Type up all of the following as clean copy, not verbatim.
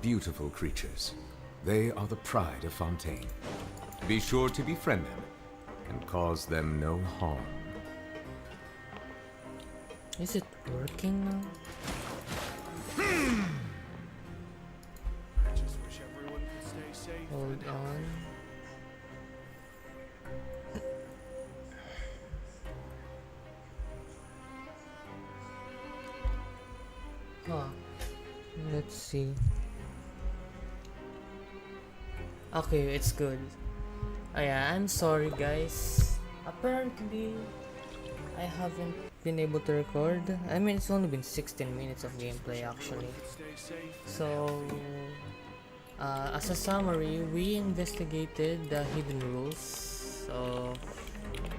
beautiful creatures. They are the pride of Fontaine. Be sure to befriend them and cause them no harm. Is it working now? I just wish everyone could stay safe. Hold on. Huh. Let's see. Okay, it's good. Oh yeah, I'm sorry guys. Apparently, I haven't been able to record. I mean, it's only been 16 minutes of gameplay actually. So, as a summary, we investigated the hidden rules of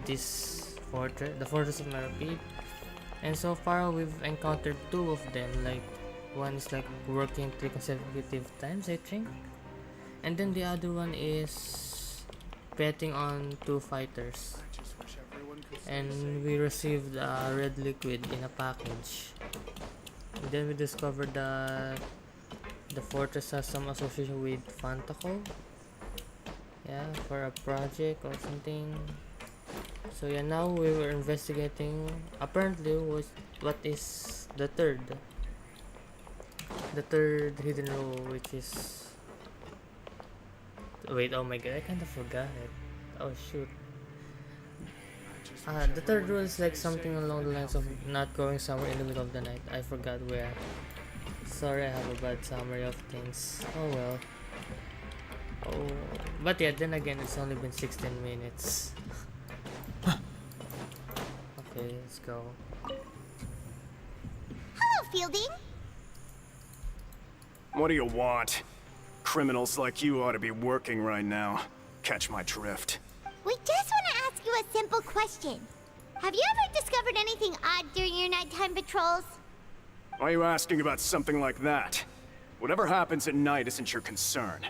this fortress, the Fortress of Merpid, and so far we've encountered two of them. Like, one is like working 3 consecutive times, I think, and then the other one is betting on 2 fighters. And we received red liquid in a package. And then we discovered that the fortress has some association with Fantaco. Yeah, for a project or something. So yeah, now we were investigating apparently what is the third hidden rule, which is, wait, oh my god, I kind of forgot it. Oh shoot. The third rule is like something along the lines of not going somewhere in the middle of the night. I forgot where. Sorry, I have a bad summary of things. Oh well. Oh, but yeah, then again, it's only been 16 minutes. Okay, let's go. Hello, Fielding. What do you want? Criminals like you ought to be working right now. Catch my drift. We just want to ask you a simple question. Have you ever discovered anything odd during your nighttime patrols? Why are you asking about something like that? Whatever happens at night isn't your concern.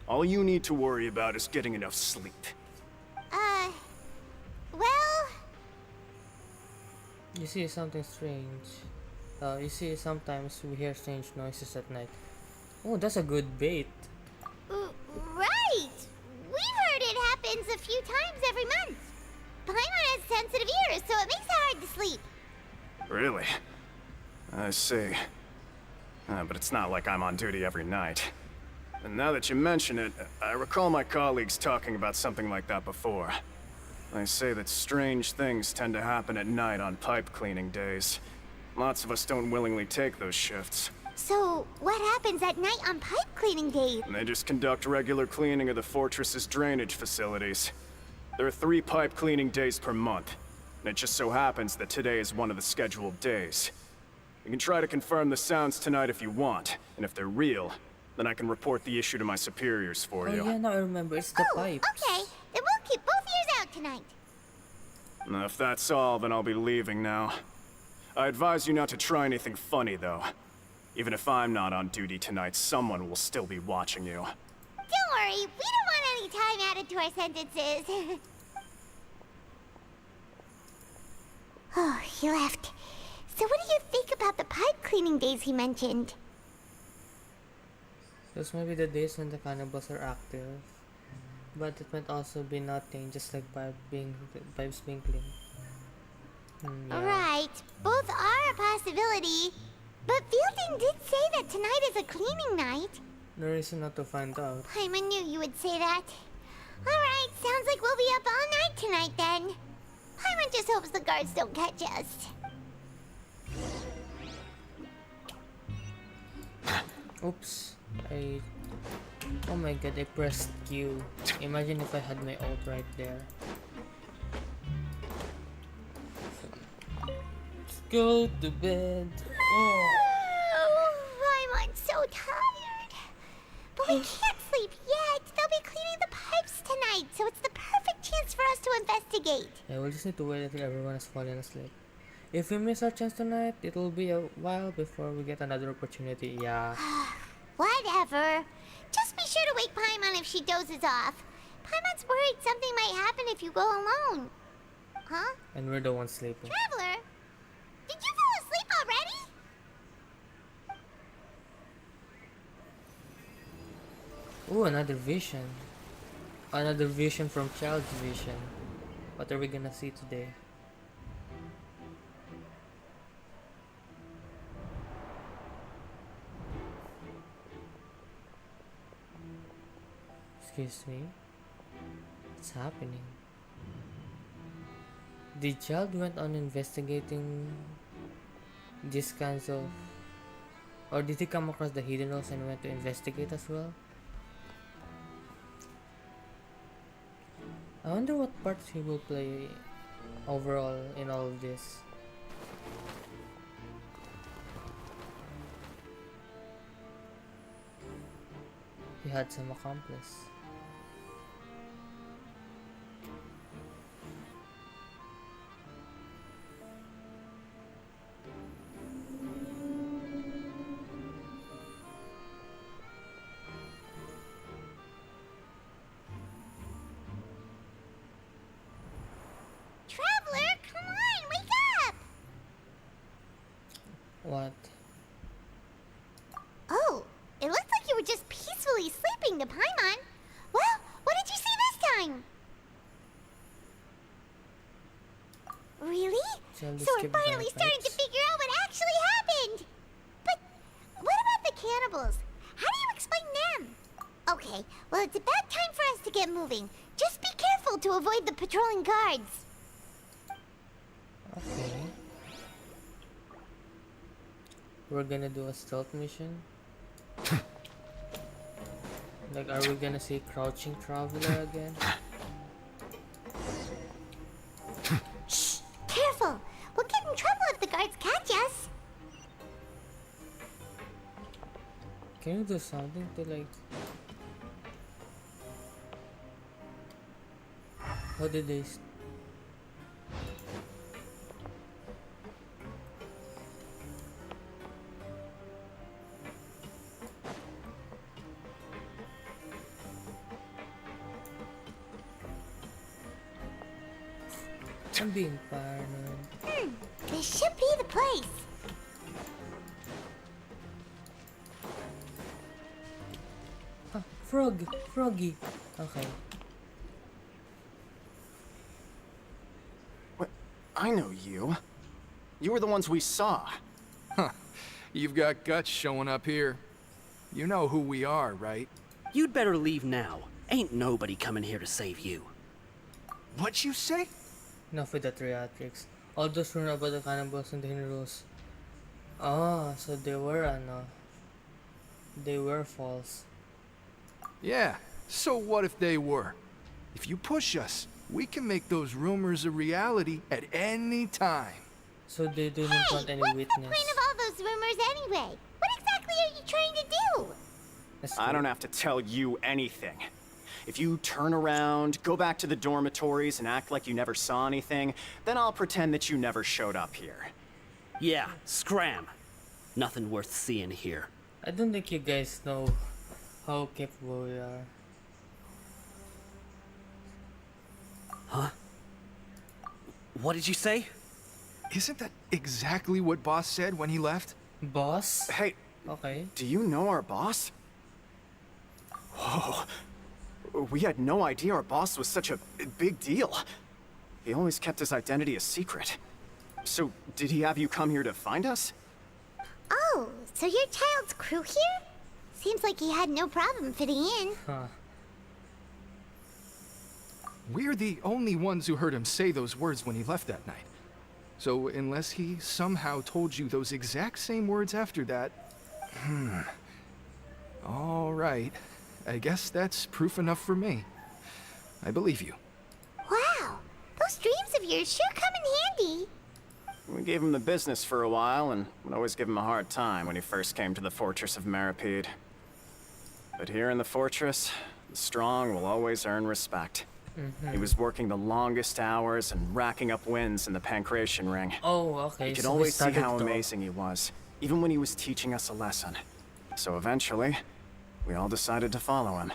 All you need to worry about is getting enough sleep. Well... You see something strange. You see sometimes we hear strange noises at night. Oh, that's a good bait. Right! We've heard it happens a few times every month. Paimon has sensitive ears, so it makes it hard to sleep. Really? I see. But it's not like I'm on duty every night. And now that you mention it, I recall my colleagues talking about something like that before. They say that strange things tend to happen at night on pipe cleaning days. Lots of us don't willingly take those shifts. So, what happens at night on pipe cleaning day? And they just conduct regular cleaning of the fortress's drainage facilities. There are 3 pipe cleaning days per month, and it just so happens that today is one of the scheduled days. You can try to confirm the sounds tonight if you want, and if they're real, then I can report the issue to my superiors for you. Oh yeah, now I remember, it's the pipes. Okay. Then we'll keep both ears out tonight. Now, if that's all, then I'll be leaving now. I advise you not to try anything funny, though. Even if I'm not on duty tonight, someone will still be watching you. Don't worry, we don't want any time added to our sentences. Oh, he left. So what do you think about the pipe cleaning days he mentioned? Those may be the days when the cannibals are active. But it might also be nothing, just like pipes being clean. Yeah. Right, both are a possibility. But Fielding did say that tonight is a cleaning night. No reason not to find out. Paimon knew you would say that. Alright, sounds like we'll be up all night tonight then. Paimon just hopes the guards don't catch us. Oops. Oh my god, I pressed Q. Imagine if I had my ult right there. Let's go to bed. I'm so tired. But we can't sleep yet. They'll be cleaning the pipes tonight, so it's the perfect chance for us to investigate. Yeah, we'll just need to wait until everyone has fallen asleep. If we miss our chance tonight, it will be a while before we get another opportunity. Yeah. Whatever. Just be sure to wake Paimon if she dozes off. Paimon's worried something might happen if you go alone. Huh? And we're the ones sleeping. Traveler? Did you fall asleep already? Ooh, another vision. Another vision from Child's vision. What are we gonna see today? Excuse me? What's happening? The child went on investigating these kinds of... Or did he come across the hidden halls and went to investigate as well? I wonder what parts he will play overall in all of this. He had some accomplice. Traveler, come on, wake up! What? Oh, it looks like you were just peacefully sleeping to Paimon. Well, what did you see this time? Really? Child So we're escaped finally by starting to fights. figure out what actually happened. But what about the cannibals? How do you explain them? Okay, well, it's about time for us to get moving. Just be careful to avoid the patrolling guards. Okay. We're gonna do a stealth mission. Like, are we gonna see Crouching Traveler again? Careful! We'll get in trouble if the guards catch us. Can you do something to like... How did they... I'm being paranoid. This should be the place. Ah, Froggy. Okay. What? I know you. You were the ones we saw. You've got guts showing up here. You know who we are, right? You'd better leave now. Ain't nobody coming here to save you. What you say? Enough with the theatrics. All those rumors about the cannibals and the heroes. Ah, so they were they were false. Yeah, so what if they were? If you push us, we can make those rumors a reality at any time. So they didn't Hey, want any what's witness. the point of all those rumors anyway? What exactly are you trying to do? That's I true. don't have to tell you anything. If you turn around, go back to the dormitories, and act like you never saw anything, then I'll pretend that you never showed up here. Yeah, scram. Nothing worth seeing here. I don't think you guys know how capable we are. What did you say? Isn't that exactly what Boss said when he left? Boss? Hey, Okay. do you know our boss? Whoa. We had no idea our boss was such a big deal. He always kept his identity a secret. So, did he have you come here to find us? Oh, so you're Child's crew here? Seems like he had no problem fitting in. Huh. We're the only ones who heard him say those words when he left that night. So unless he somehow told you those exact same words after that... All right. I guess that's proof enough for me. I believe you. Wow, those dreams of yours sure come in handy. We gave him the business for a while, and would always give him a hard time when he first came to the fortress of Maripede. But here in the fortress, the strong will always earn respect. He was working the longest hours and racking up wins in the Pancration Ring. Oh, okay. You could so we always see started how to- amazing he was, even when he was teaching us a lesson. So eventually, we all decided to follow him.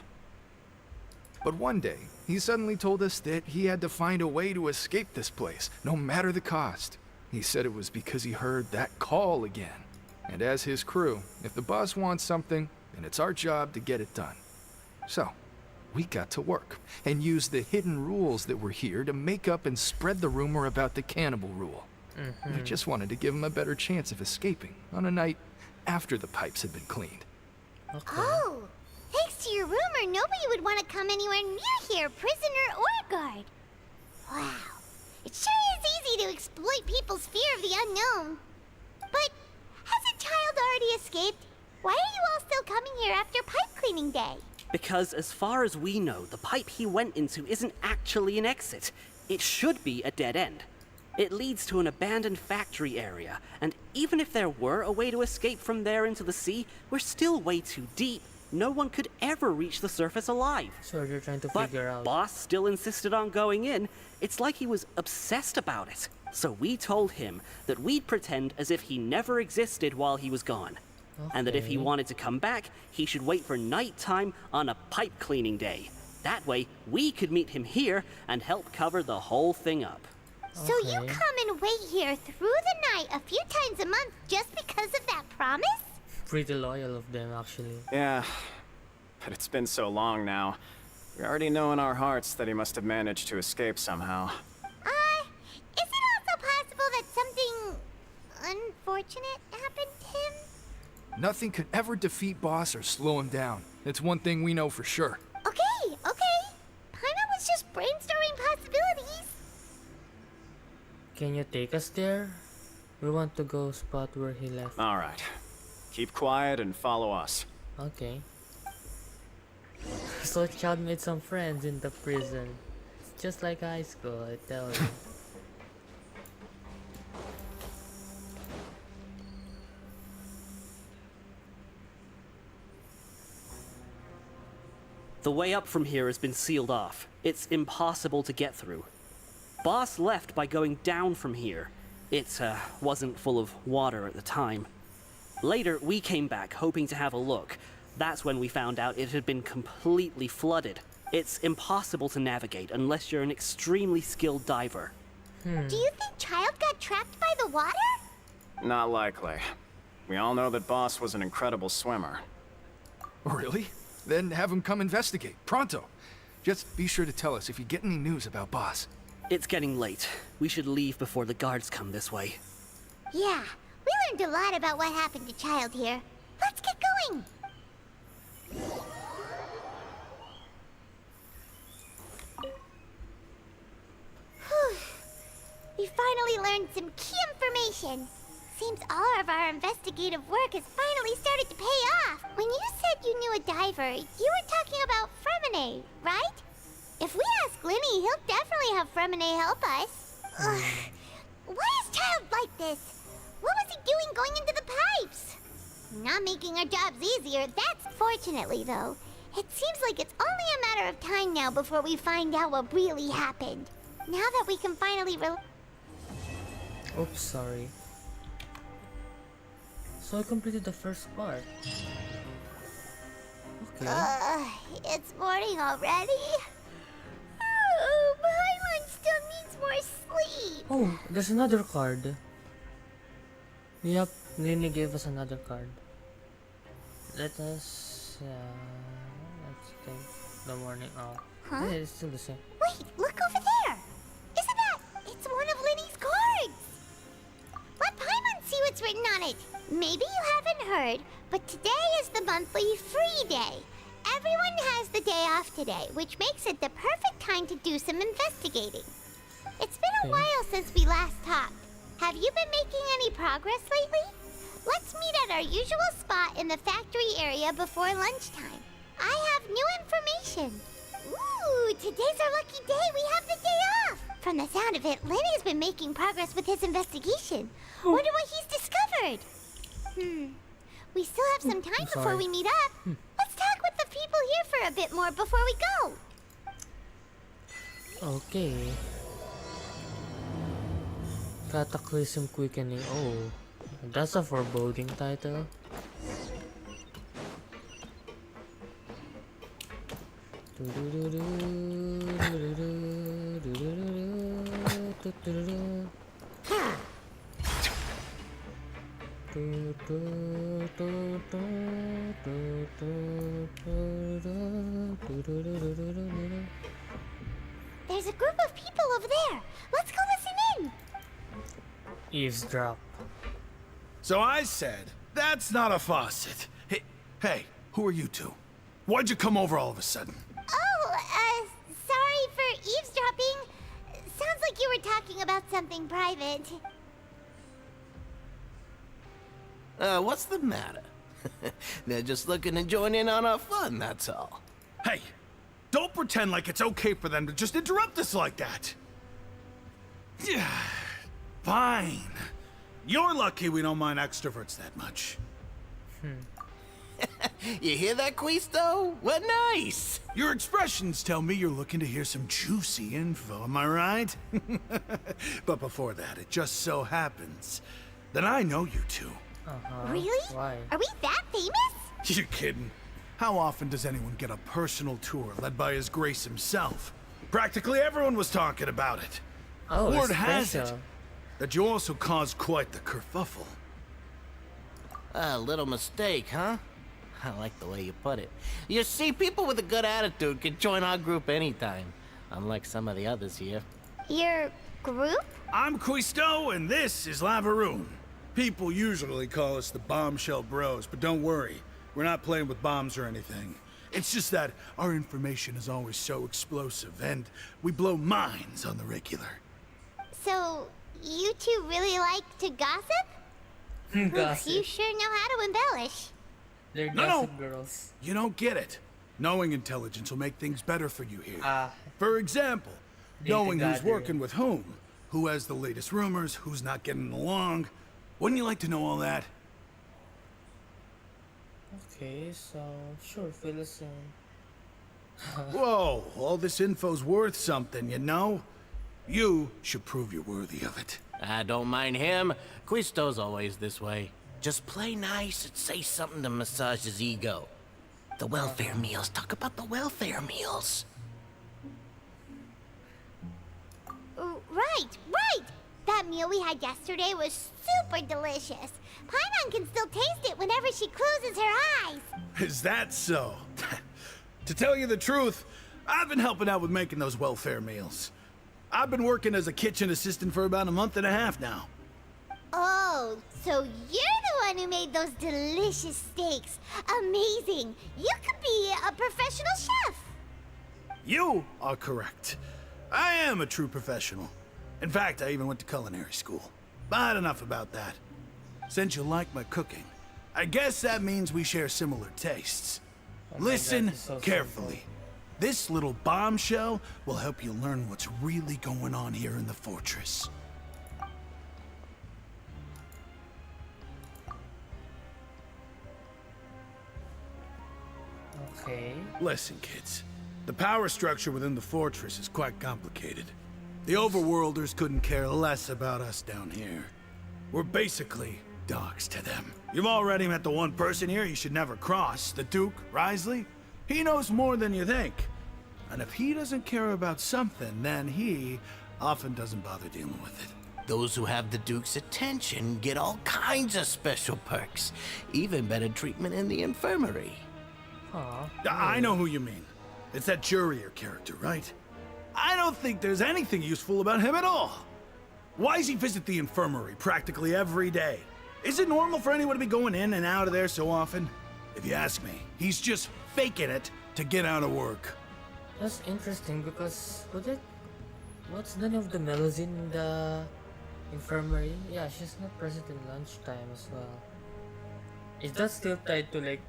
But one day, he suddenly told us that he had to find a way to escape this place, no matter the cost. He said it was because he heard that call again. And as his crew, if the boss wants something, then it's our job to get it done. So, we got to work and used the hidden rules that were here to make up and spread the rumor about the cannibal rule. We just wanted to give him a better chance of escaping on a night after the pipes had been cleaned. Okay. Oh, thanks to your rumor, nobody would want to come anywhere near here, prisoner or guard. Wow, it sure is easy to exploit people's fear of the unknown. But hasn't Child already escaped? Why are you all still coming here after pipe cleaning day? Because as far as we know, the pipe he went into isn't actually an exit. It should be a dead end. It leads to an abandoned factory area, and even if there were a way to escape from there into the sea, we're still way too deep. No one could ever reach the surface alive. So you're trying to But figure out. Boss still insisted on going in. It's like he was obsessed about it. So we told him that we'd pretend as if he never existed while he was gone. And that if he Okay. wanted to come back, he should wait for nighttime on a pipe cleaning day. That way, we could meet him here and help cover the whole thing up. So you Okay. come and wait here through the night a few times a month just because of that promise? Pretty loyal of them, actually. Yeah, but it's been so long now. We already know in our hearts that he must have managed to escape somehow. Is it also possible that something unfortunate happened to him? Nothing could ever defeat Boss or slow him down. It's one thing we know for sure. Okay. Paimon was just brainstorming possibilities. Can you take us there? We want to go spot where he left. All right. Keep quiet and follow us. Okay. So Child made some friends in the prison. It's just like high school, I tell you. The way up from here has been sealed off. It's impossible to get through. Boss left by going down from here. It wasn't full of water at the time. Later, we came back hoping to have a look. That's when we found out it had been completely flooded. It's impossible to navigate unless you're an extremely skilled diver. Do you think Child got trapped by the water? Not likely. We all know that Boss was an incredible swimmer. Really? Then have him come investigate, pronto. Just be sure to tell us if you get any news about Boss. It's getting late. We should leave before the guards come this way. Yeah, we learned a lot about what happened to Child here. Let's get going. Whew. We finally learned some key information. Seems all of our investigative work has finally started to pay off. When you said you knew a diver, you were talking about Fremine, right? If we ask Linny, he'll definitely have Fremine help us. Ugh. Why is Child like this? What was he doing going into the pipes? Not making our jobs easier, that's fortunately, though. It seems like it's only a matter of time now before we find out what really happened. Now that we can finally Oops, sorry. So I completed the first part. Okay. It's morning already? Oh, Paimon still needs more sleep. Oh, there's another card. Yup, Lily gave us another card. Let's take the morning off. Huh? Yeah, it's still the same. Wait, look over there. Isn't that? It's one of Linny's cards. Let Paimon see what's written on it. Maybe you haven't heard, but today is the monthly free day. Everyone has the day off today, which makes it the perfect time to do some investigating. It's been a Okay. while since we last talked. Have you been making any progress lately? Let's meet at our usual spot in the factory area before lunchtime. I have new information. Ooh, today's our lucky day. We have the day off. From the sound of it, Lenny's been making progress with his investigation. Wonder what he's discovered. We still have some time before sorry. we meet up. Let's talk with the people here for a bit more before we go. Okay. Cataclysm Quickening. Oh, that's a foreboding title. There's a group of people over there. Let's go listen in. Eavesdrop. So I said, that's not a faucet. Hey, who are you two? Why'd you come over all of a sudden? Oh, sorry for eavesdropping. Sounds like you were talking about something private. What's the matter? They're just looking to join in on our fun, that's all. Hey, don't pretend like it's okay for them to just interrupt us like that. Yeah, fine. You're lucky we don't mind extroverts that much. You hear that, Quisto? What nice! Your expressions tell me you're looking to hear some juicy info, am I right? But before that, it just so happens that I know you two. Really? Why? Are we that famous? You're kidding. How often does anyone get a personal tour led by His Grace himself? Practically everyone was talking about it. Oh, Word it's has it special. that you also caused quite the kerfuffle. A little mistake, huh? I like the way you put it. You see, people with a good attitude can join our group anytime, unlike some of the others here. Your group? I'm Quisto, and this is Lavaroon. People usually call us the Bombshell Bros, but don't worry. We're not playing with bombs or anything. It's just that our information is always so explosive, and we blow minds on the regular. So, you two really like to gossip? Gossip. You sure know how to embellish. They're No, gossip girls. You don't get it. Knowing intelligence will make things better for you here. Ah. For example, knowing who's gathering. working with whom, who has the latest rumors, who's not getting along. Wouldn't you like to know all that? Okay, so sure, fill us in. Whoa, all this info's worth something, you know? You should prove you're worthy of it. I don't mind him. Quisto's always this way. Just play nice and say something to massage his ego. The welfare meals. Talk about the welfare meals. Right. That meal we had yesterday was super delicious. Paimon can still taste it whenever she closes her eyes. Is that so? To tell you the truth, I've been helping out with making those welfare meals. I've been working as a kitchen assistant for about a month and a half now. Oh, so you're the one who made those delicious steaks. Amazing. You could be a professional chef. You are correct. I am a true professional. In fact, I even went to culinary school. But enough about that. Since you like my cooking, I guess that means we share similar tastes. Oh my Listen God, it's so carefully. This little bombshell will help you learn what's really going on here in the fortress. Okay. Listen, kids. The power structure within the fortress is quite complicated. The overworlders couldn't care less about us down here. We're basically dogs to them. You've already met the one person here you should never cross, the Duke, Risley. He knows more than you think. And if he doesn't care about something, then he often doesn't bother dealing with it. Those who have the Duke's attention get all kinds of special perks. Even better treatment in the infirmary. Aw. I know who you mean. It's that Jurier character, right? I don't think there's anything useful about him at all. Why does he visit the infirmary practically every day? Is it normal for anyone to be going in and out of there so often? If you ask me, he's just faking it to get out of work. That's interesting because what's the name of the Melusine in the infirmary? Yeah, she's not present in lunchtime as well. Is that still tied to like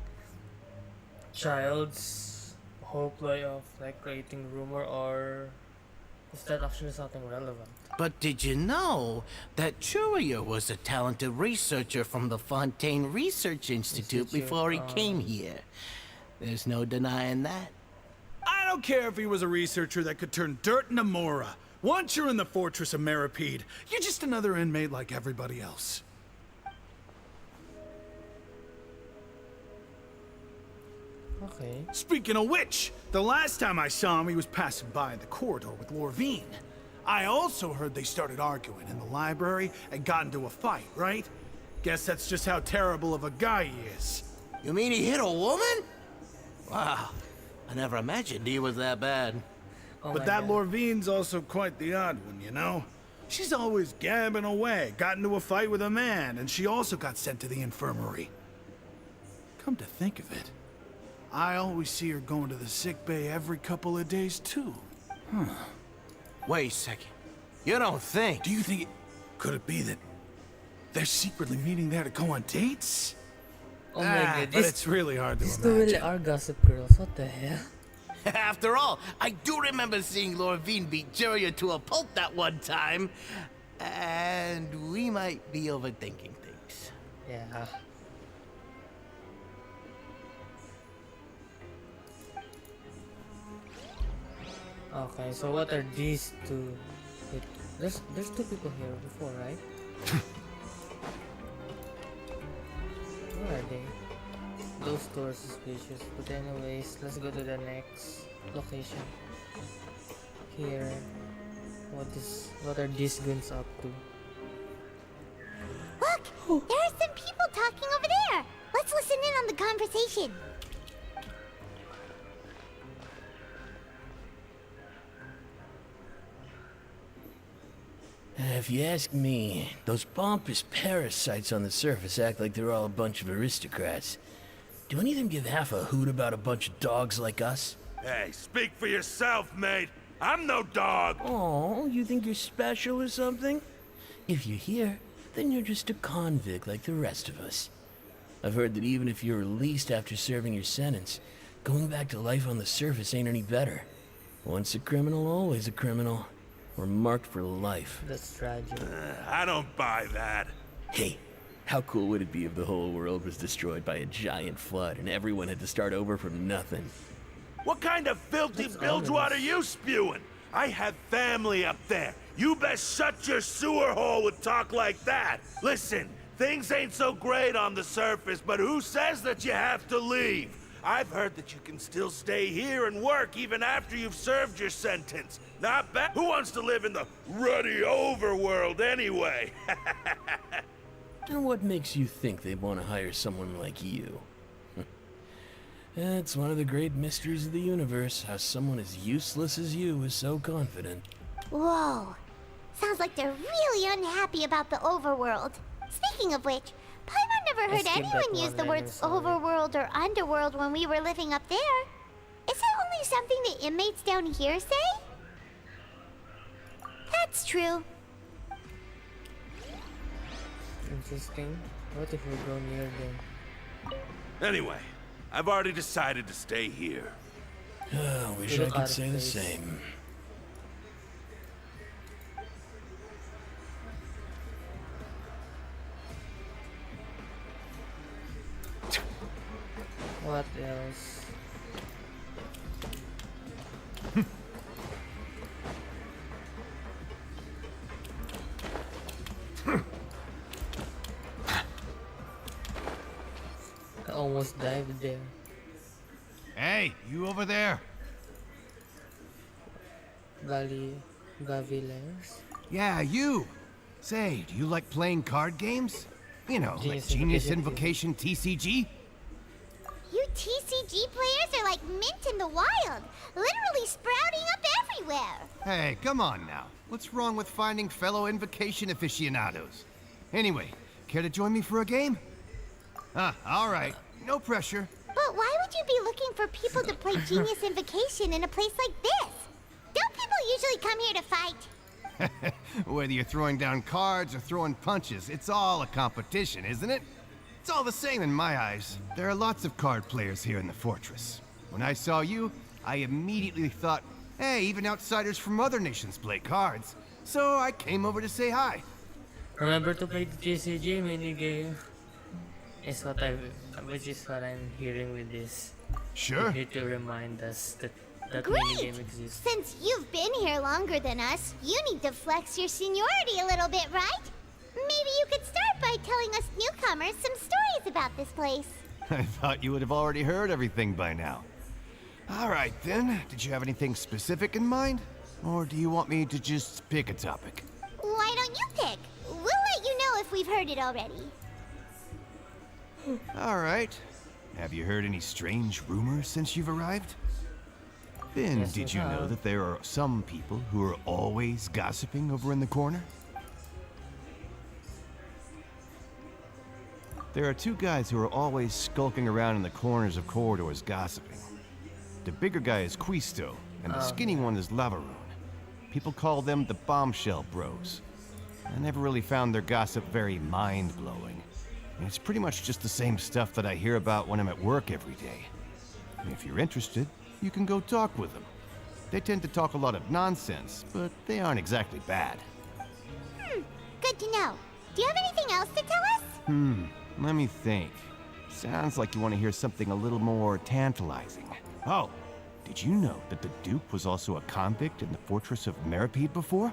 child's whole play of like creating rumor, or is that actually something relevant? But did you know that Churia was a talented researcher from the Fontaine Research Institute before he came here? There's no denying that. I don't care if he was a researcher that could turn dirt into Mora. Once you're in the fortress of Meripede, you're just another inmate like everybody else. Okay. Speaking of which, the last time I saw him, he was passing by in the corridor with Lorvine. I also heard they started arguing in the library and got into a fight, right? Guess that's just how terrible of a guy he is. You mean he hit a woman? Wow. I never imagined he was that bad. Oh But my that God. Lorvine's also quite the odd one, you know? She's always gabbing away, got into a fight with a man, and she also got sent to the infirmary. Come to think of it, I always see her going to the sick bay every couple of days, too. Wait a second. You don't think? Do you think could it be that they're secretly meeting there to go on dates? Oh my God. But it's really hard to These two really imagine. are gossip girls. What the hell? After all, I do remember seeing Lorvine beat Juria to a pulp that one time. And we might be overthinking things. Yeah. Okay, so what are these two? There's two people here before, right? Where are they? Those two are suspicious. But anyways, let's go to the next location. Here. What are these goons up to? Look! There are some people talking over there! Let's listen in on the conversation. If you ask me, those pompous parasites on the surface act like they're all a bunch of aristocrats. Do any of them give half a hoot about a bunch of dogs like us? Hey, speak for yourself, mate. I'm no dog. Oh, you think you're special or something? If you're here, then you're just a convict like the rest of us. I've heard that even if you're released after serving your sentence, going back to life on the surface ain't any better. Once a criminal, always a criminal. We're marked for life. That's tragic. I don't buy that. Hey, how cool would it be if the whole world was destroyed by a giant flood and everyone had to start over from nothing? What kind of filthy bilgewater are you spewing? I have family up there. You best shut your sewer hole with talk like that. Listen, things ain't so great on the surface, but who says that you have to leave? I've heard that you can still stay here and work even after you've served your sentence. Not bad. Who wants to live in the ruddy overworld anyway? And what makes you think they want to hire someone like you? It's one of the great mysteries of the universe, how someone as useless as you is so confident. Whoa. Sounds like they're really unhappy about the overworld. Speaking of which, Paimon never heard skip that anyone use the one later, words sorry. overworld or underworld when we were living up there. Is it only something the inmates down here say? That's true. Interesting. What if we go near them? Anyway, I've already decided to stay here. Wish You I look out could of say the place. same. What else? I almost dived there. Hey, you over there? Gavilares? Yeah, you. Say, do you like playing card games? You know, like Genius Genius Invocation. Invocation TCG? You TCG players are like mint in the wild, literally sprouting up everywhere. Hey, come on now. What's wrong with finding fellow Invocation aficionados? Anyway, care to join me for a game? All right. No pressure. But why would you be looking for people to play Genius Invocation in a place like this? Don't people usually come here to fight? Whether you're throwing down cards or throwing punches, it's all a competition, isn't it? It's all the same in my eyes. There are lots of card players here in the fortress. When I saw you, I immediately thought, hey, even outsiders from other nations play cards. So I came over to say hi. Remember to play the TCG minigame. Is what which is what I'm hearing with this. Sure. Here to remind us that Great! minigame exists. Since you've been here longer than us, you need to flex your seniority a little bit, right? Maybe you could start by telling us newcomers some stories about this place. I thought you would have already heard everything by now. All right, then. Did you have anything specific in mind? Or do you want me to just pick a topic? Why don't you pick? We'll let you know if we've heard it already. All right. Have you heard any strange rumors since you've arrived? Finn, Yes, did we you know have. that there are some people who are always gossiping over in the corner? There are two guys who are always skulking around in the corners of corridors gossiping. The bigger guy is Quisto, and the skinny one is Lavaroon. People call them the Bombshell Bros. I never really found their gossip very mind-blowing. It's pretty much just the same stuff that I hear about when I'm at work every day. If you're interested, you can go talk with them. They tend to talk a lot of nonsense, but they aren't exactly bad. Good to know. Do you have anything else to tell us? Let me think. Sounds like you want to hear something a little more tantalizing. Oh, did you know that the Duke was also a convict in the fortress of Meripede before?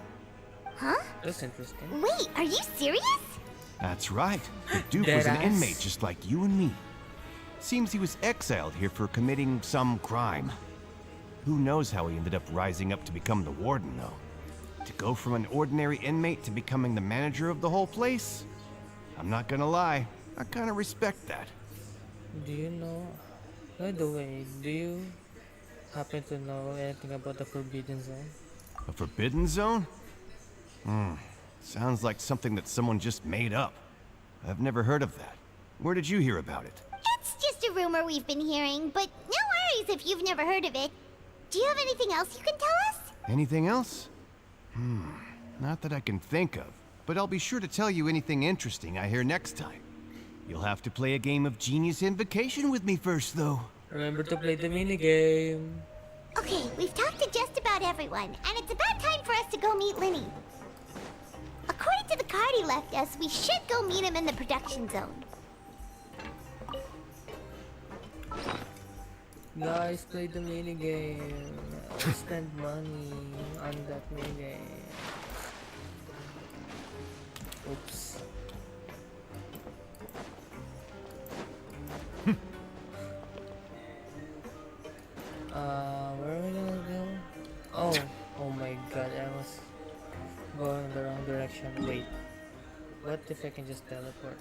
Huh? That's interesting. Wait, are you serious? That's right. The Duke was an Deadass. inmate just like you and me. Seems he was exiled here for committing some crime. Who knows how he ended up rising up to become the warden, though. To go from an ordinary inmate to becoming the manager of the whole place? I'm not gonna lie, I kinda respect that. Do you know? By the way, do you happen to know anything about the Forbidden Zone? A forbidden zone? Sounds like something that someone just made up. I've never heard of that. Where did you hear about it? It's just a rumor we've been hearing, but no worries if you've never heard of it. Do you have anything else you can tell us? Anything else? Not that I can think of, but I'll be sure to tell you anything interesting I hear next time. You'll have to play a game of Genius Invocation with me first, though. Remember to play the minigame. Okay, we've talked to just about everyone, and it's about time for us to go meet Linny. According to the card he left us, we should go meet him in the production zone. Guys, play the minigame. Spend money on that minigame. Oops. Where are we gonna go? Oh my god, I was going the wrong direction. Wait, what if I can just teleport?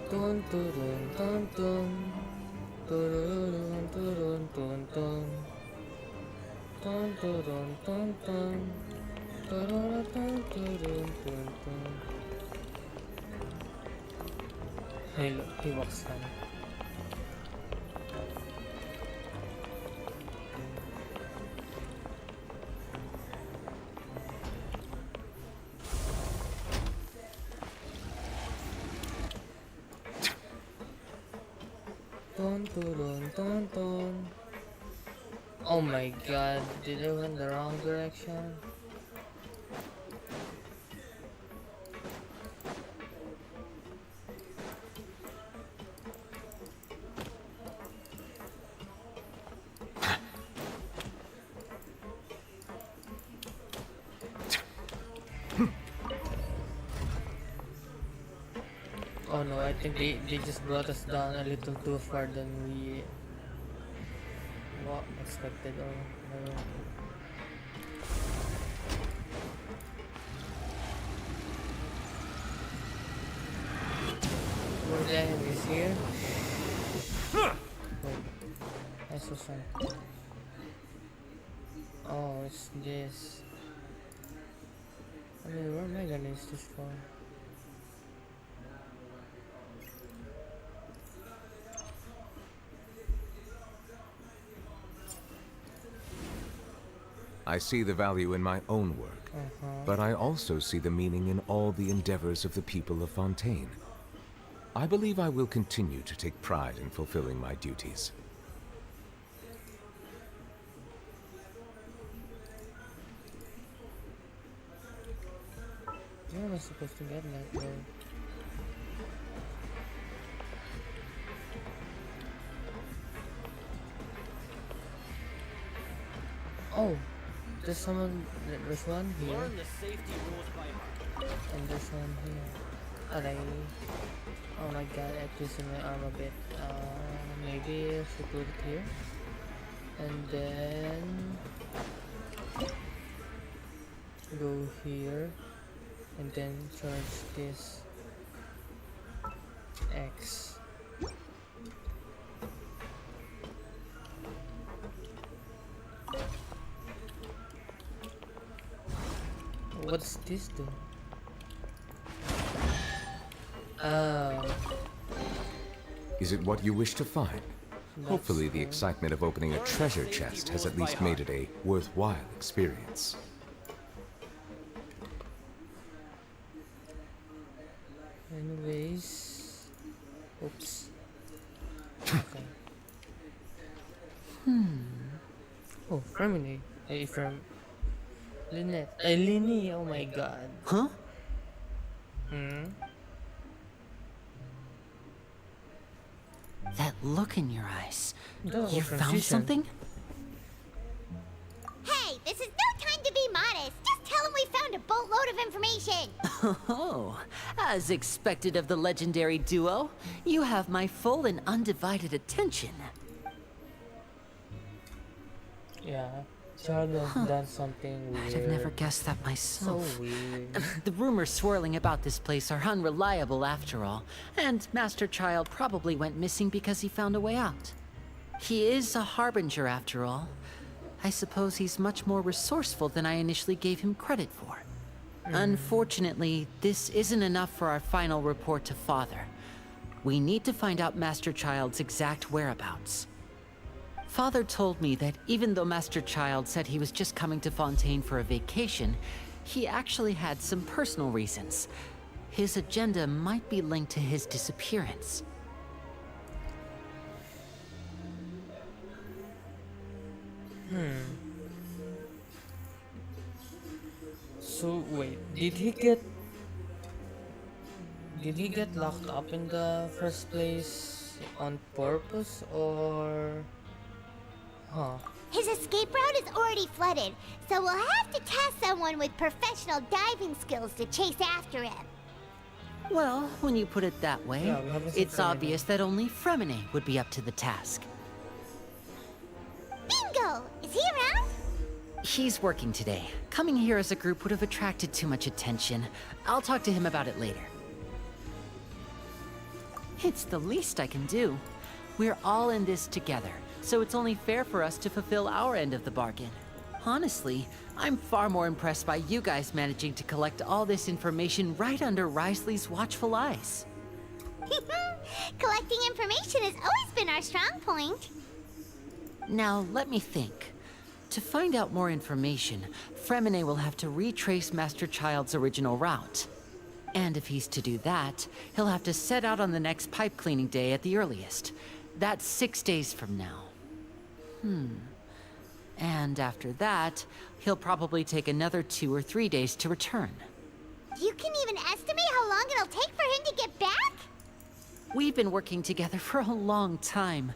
Dun dun dun dun dun dun dun dun dun dun dun dun dun dun dun dun dun. Hey look, he walks down. Dun dun dun dun. Oh my god, did I went the wrong direction? Oh no, I think they just brought us down a little too far than we expected. Oh no. Were the enemies here? Wait, I saw some. Oh, it's this. I mean, where am I gonna use this for? I see the value in my own work, but I also see the meaning in all the endeavors of the people of Fontaine. I believe I will continue to take pride in fulfilling my duties. Where am I supposed to get that though? Oh, there's one here, Learn the safety rules by heart. and there's one here. Aray. Oh my god, I twisted my arm a bit. Maybe I should put it here. And then go here. And then charge this X. What's this do? Is it what you wish to find? Hopefully the cool. excitement of opening a treasure chest has at least made it a worthwhile experience. Anyways, oops. Okay. Oh, Fremini. From Lynette. Lini. Oh my god. Huh? That look in your eyes. No, You from found Fusion. something? Hey, this is no time to be modest. Just tell him we found a boatload of information. Oh, as expected of the legendary duo, you have my full and undivided attention. Yeah. Child has done something weird. I'd have never guessed that So myself. weird. The rumors swirling about this place are unreliable after all, and Master Child probably went missing because he found a way out. He is a harbinger after all. I suppose he's much more resourceful than I initially gave him credit for. Unfortunately, this isn't enough for our final report to Father. We need to find out Master Child's exact whereabouts. Father told me that even though Master Child said he was just coming to Fontaine for a vacation, he actually had some personal reasons. His agenda might be linked to his disappearance. So wait, did he get locked up in the first place on purpose, or huh? His escape route is already flooded, so we'll have to task someone with professional diving skills to chase after him. Well, when you put it that way, Yeah, we haven't seen it's Fremine. obvious that only Fremine would be up to the task. Bingo! Is he around? He's working today. Coming here as a group would have attracted too much attention. I'll talk to him about it later. It's the least I can do. We're all in this together, so it's only fair for us to fulfill our end of the bargain. Honestly, I'm far more impressed by you guys managing to collect all this information right under Risley's watchful eyes. Collecting information has always been our strong point. Now, let me think. To find out more information, Fremine will have to retrace Master Child's original route. And if he's to do that, he'll have to set out on the next pipe cleaning day at the earliest. That's 6 days from now. And after that, he'll probably take another 2 or 3 days to return. You can even estimate how long it'll take for him to get back? We've been working together for a long time.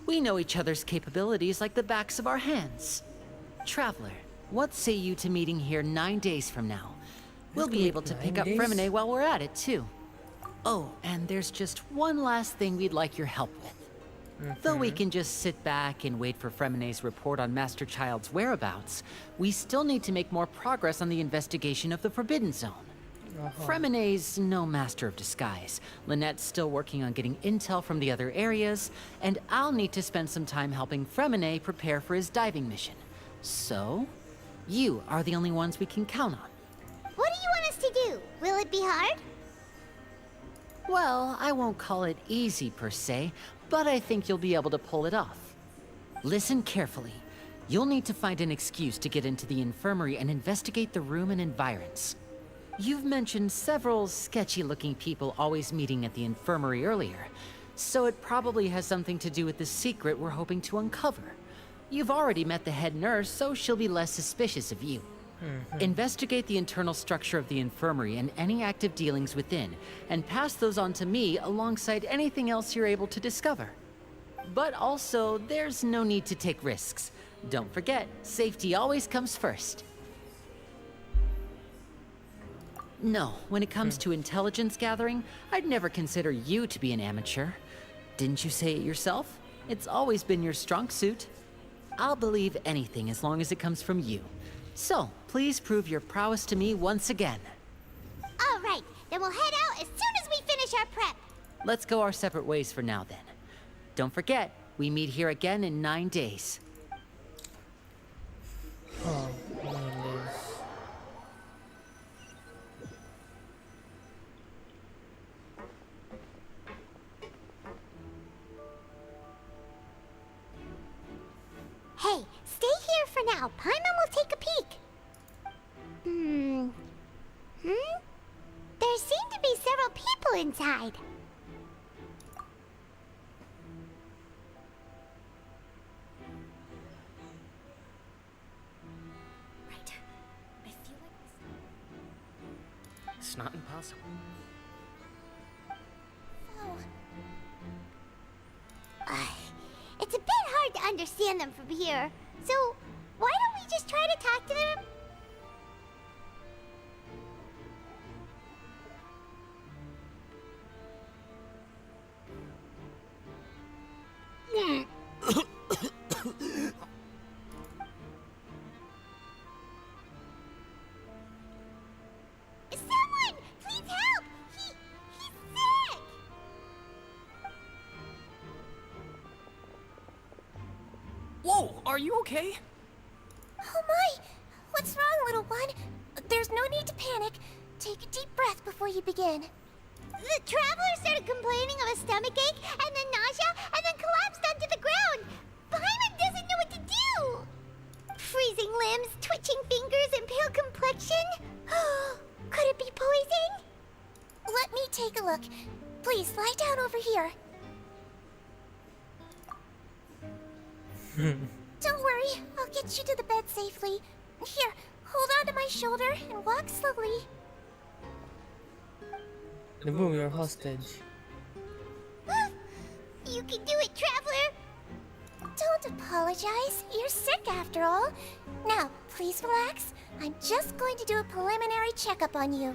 We know each other's capabilities like the backs of our hands. Traveler, what say you to meeting here 9 days from now? We'll be able to pick 9 up days? Fremine while we're at it, too. Oh, and there's just one last thing we'd like your help with. Though we can just sit back and wait for Fremine's report on Master Child's whereabouts, we still need to make more progress on the investigation of the Forbidden Zone. Fremine's no master of disguise. Lynette's still working on getting intel from the other areas, and I'll need to spend some time helping Fremine prepare for his diving mission. So, you are the only ones we can count on. What do you want us to do? Will it be hard? Well, I won't call it easy per se, but I think you'll be able to pull it off. Listen carefully. You'll need to find an excuse to get into the infirmary and investigate the room and environs. You've mentioned several sketchy-looking people always meeting at the infirmary earlier, so it probably has something to do with the secret we're hoping to uncover. You've already met the head nurse, so she'll be less suspicious of you. Investigate the internal structure of the infirmary and any active dealings within, and pass those on to me alongside anything else you're able to discover. But also, there's no need to take risks. Don't forget, safety always comes first. No, when it comes to intelligence gathering, I'd never consider you to be an amateur. Didn't you say it yourself? It's always been your strong suit. I'll believe anything as long as it comes from you. So, please prove your prowess to me once again. All right, then we'll head out as soon as we finish our prep. Let's go our separate ways for now then. Don't forget, we meet here again in 9 days. Oh, 9 days. Hey, stay here for now. Paimon will take a peek. There seem to be several people inside. Right. I feel like It's not impossible. It's a bit hard to understand them from here. So, why don't we just try to talk to them? Someone! Please help! He's sick! Whoa, are you okay? Oh my! What's wrong, little one? There's no need to panic. Take a deep breath before you begin. The traveler started complaining of a stomachache, and then nausea, and then collapsed onto the ground. Paimon doesn't know what to do. Freezing limbs, twitching fingers, and pale complexion. Could it be poison? Let me take a look. Please, lie down over here. Don't worry, I'll get you to the bed safely. Here, hold on to my shoulder and walk slowly. The boom, you're hostage. You can do it, traveler. Don't apologize. You're sick after all. Now, please relax. I'm just going to do a preliminary checkup on you.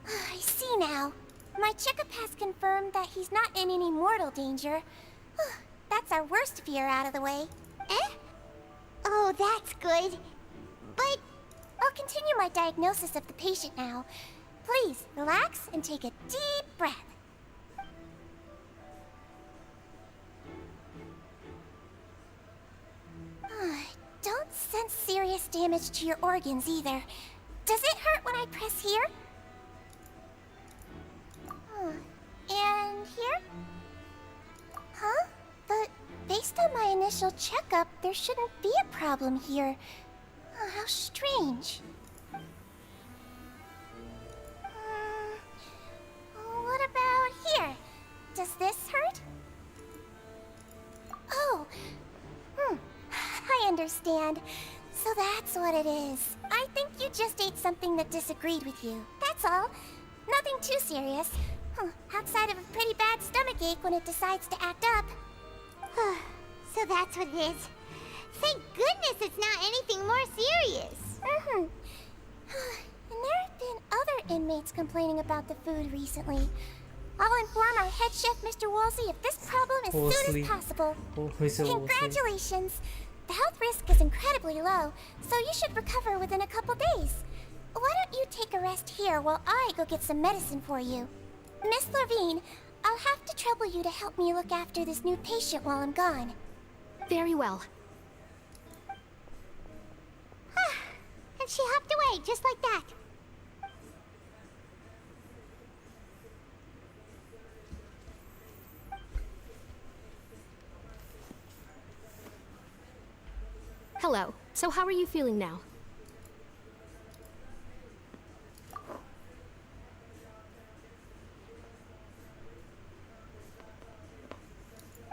I see now. My checkup has confirmed that he's not in any mortal danger. That's our worst fear out of the way. Eh? Oh, that's good. But I'll continue my diagnosis of the patient now. Please, relax and take a deep breath. Don't sense serious damage to your organs either. Does it hurt when I press here? And here? Huh? But based on my initial checkup, there shouldn't be a problem here. How strange. What about here? Does this hurt? Oh, I understand. So that's what it is. I think you just ate something that disagreed with you. That's all. Nothing too serious. Outside of a pretty bad stomachache when it decides to act up. So that's what it is. Thank goodness it's not anything more serious. And there have been other inmates complaining about the food recently. I'll inform our head chef, Mr. Woolsey, of this problem as soon as possible. Congratulations! The health risk is incredibly low, so you should recover within a couple days. Why don't you take a rest here while I go get some medicine for you? Miss Levine, I'll have to trouble you to help me look after this new patient while I'm gone. Very well. And she hopped away just like that. Hello. So how are you feeling now?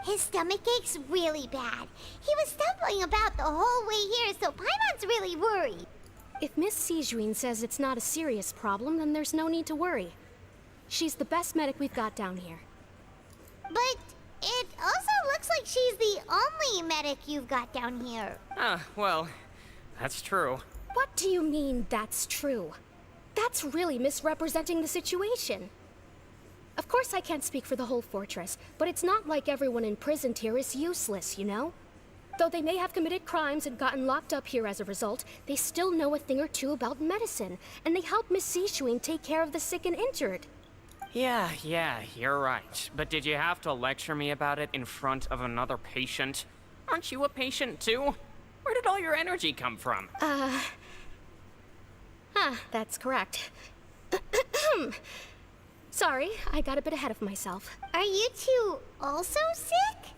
His stomachache's really bad. He was stumbling about the whole way here, so Paimon's really worried. If Miss Sejuin says it's not a serious problem, then there's no need to worry. She's the best medic we've got down here. But looks like she's the only medic you've got down here. Well, that's true. What do you mean, that's true? That's really misrepresenting the situation. Of course I can't speak for the whole fortress, but it's not like everyone imprisoned here is useless, you know? Though they may have committed crimes and gotten locked up here as a result, they still know a thing or two about medicine, and they help Miss Sishuin take care of the sick and injured. Yeah, you're right. But did you have to lecture me about it in front of another patient? Aren't you a patient too? Where did all your energy come from? That's correct. Sorry, I got a bit ahead of myself. Are you two also sick?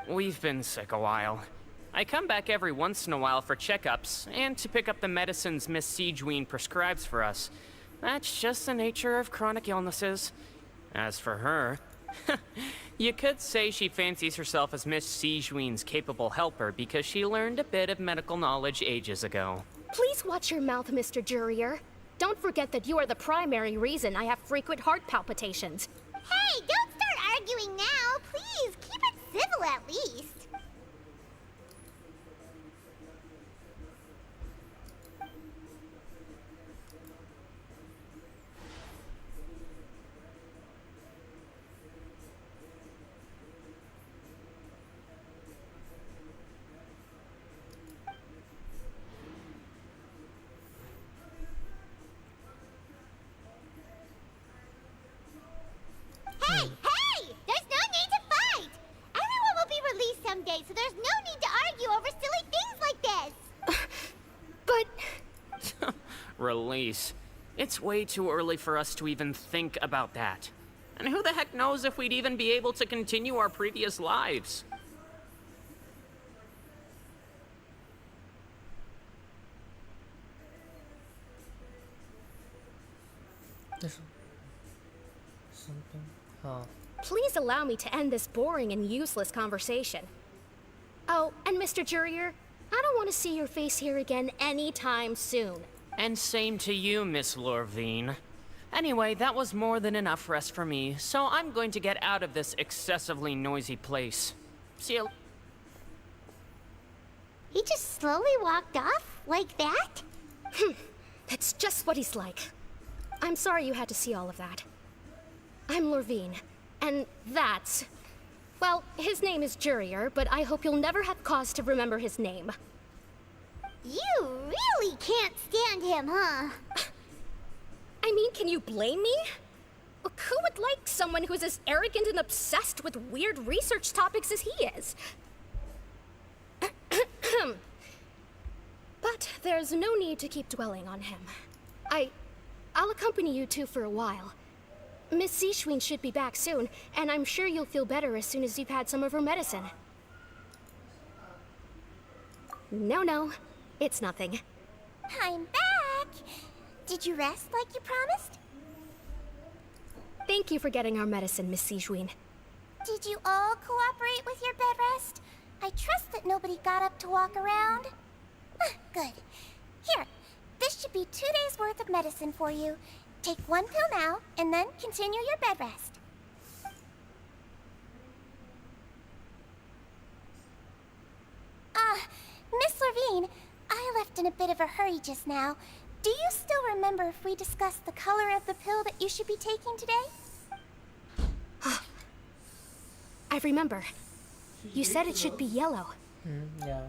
We've been sick a while. I come back every once in a while for checkups, and to pick up the medicines Miss Sijween prescribes for us. That's just the nature of chronic illnesses. As for her, you could say she fancies herself as Miss Sijween's capable helper because she learned a bit of medical knowledge ages ago. Please watch your mouth, Mr. Jurier. Don't forget that you are the primary reason I have frequent heart palpitations. Hey, don't start arguing now. Please, keep it civil at least. Hey! There's no need to fight! Everyone will be released someday, so there's no need to argue over silly things like this! But... Release. It's way too early for us to even think about that. And who the heck knows if we'd even be able to continue our previous lives? Something? Oh. Please allow me to end this boring and useless conversation. Oh, and Mr. Jurier, I don't want to see your face here again anytime soon. And same to you, Miss Lorvine. Anyway, that was more than enough rest for me, so I'm going to get out of this excessively noisy place. See you. He just slowly walked off? Like that? That's just what he's like. I'm sorry you had to see all of that. I'm Lorvine, and that's... Well, his name is Jurier, but I hope you'll never have cause to remember his name. You really can't stand him, huh? I mean, can you blame me? Look, who would like someone who's as arrogant and obsessed with weird research topics as he is? But there's no need to keep dwelling on him. I'll accompany you two for a while. Miss Sishween should be back soon, and I'm sure you'll feel better as soon as you've had some of her medicine. No, it's nothing. I'm back! Did you rest like you promised? Thank you for getting our medicine, Miss Sijween. Did you all cooperate with your bed rest? I trust that nobody got up to walk around. Good. Here, this should be 2 days' worth of medicine for you. Take one pill now, and then continue your bed rest. Miss Lorvine, I left in a bit of a hurry just now. Do you still remember if we discussed the color of the pill that you should be taking today? I remember. You said it should be yellow. Yeah.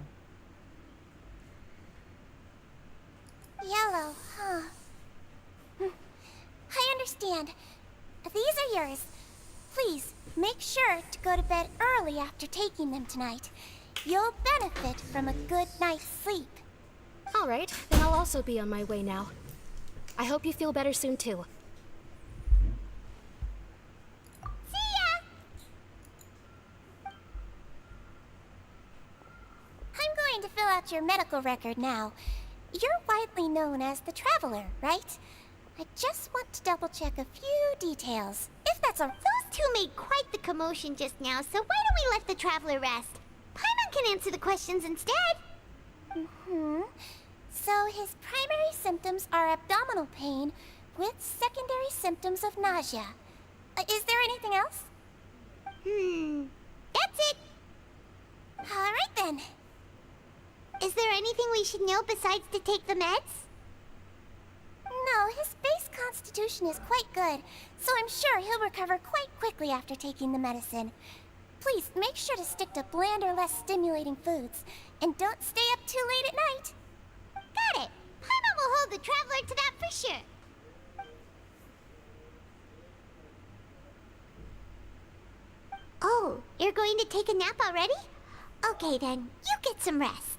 Yellow, huh? I understand. These are yours. Please, make sure to go to bed early after taking them tonight. You'll benefit from a good night's sleep. All right, then I'll also be on my way now. I hope you feel better soon, too. See ya! I'm going to fill out your medical record now. You're widely known as the Traveler, right? I just want to double-check a few details, if that's all. Those two made quite the commotion just now, so why don't we let the Traveler rest? Paimon can answer the questions instead. So his primary symptoms are abdominal pain with secondary symptoms of nausea. Is there anything else? That's it. then. Is there anything we should know besides to take the meds? No, his base constitution is quite good, so I'm sure he'll recover quite quickly after taking the medicine. Please, make sure to stick to bland or less stimulating foods, and don't stay up too late at night. Got it. Paimon will hold the traveler to that for sure. Oh, you're going to take a nap already? Okay then, you get some rest.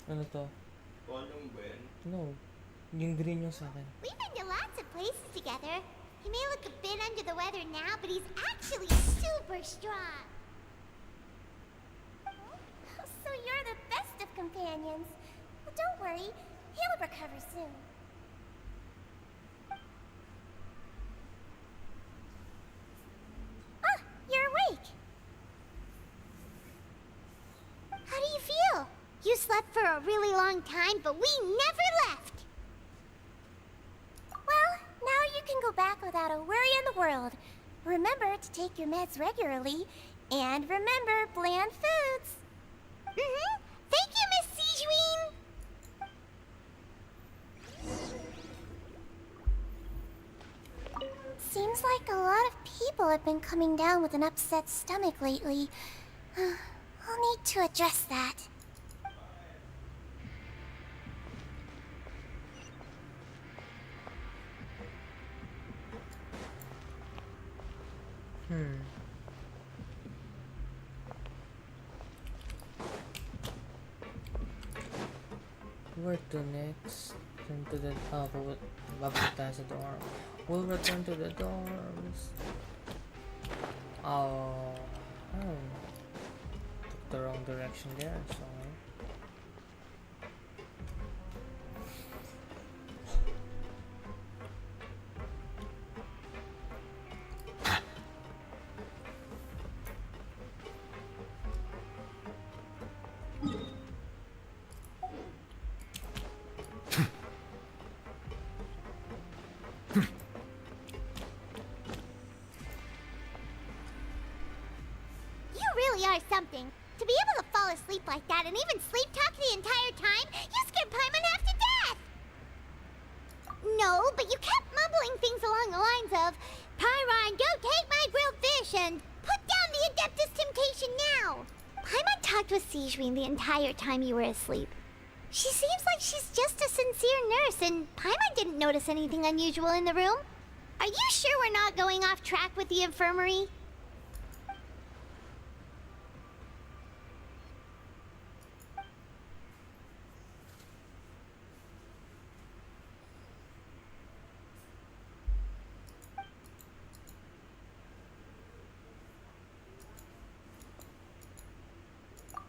Ano to? No. Yung green yung sa akin. We've been to lots of places together. He may look a bit under the weather now, but he's actually super strong. So you're the best of companions. Well, don't worry, he'll recover soon. Ah, you're awake. How do you feel? You slept for a really long time, but we never left. Well, now you can go back without a worry in the world. Remember to take your meds regularly, and remember bland foods. Thank you, Miss Sijuin. Seems like a lot of people have been coming down with an upset stomach lately. I'll need to address that. Where to next? Turn to the... babalik tayo sa dorm. We'll return to the dorms. Oh. Took the wrong direction there, so... Are something. To be able to fall asleep like that and even sleep talk the entire time, you scared Paimon half to death! No, but you kept mumbling things along the lines of, Pyron, go take my grilled fish and put down the Adeptus Temptation now! Paimon talked with Sijuin the entire time you were asleep. She seems like she's just a sincere nurse, and Paimon didn't notice anything unusual in the room. Are you sure we're not going off track with the infirmary?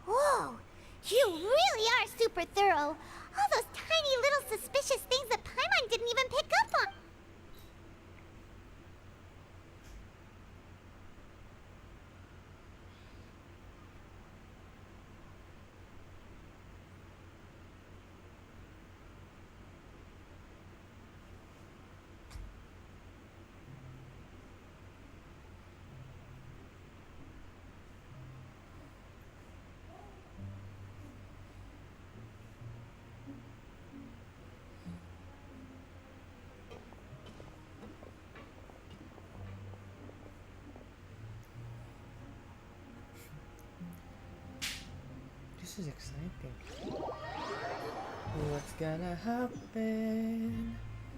Whoa! You really are super thorough. All those tiny little suspicious things that Paimon didn't even pick up on. This is exciting. What's gonna happen?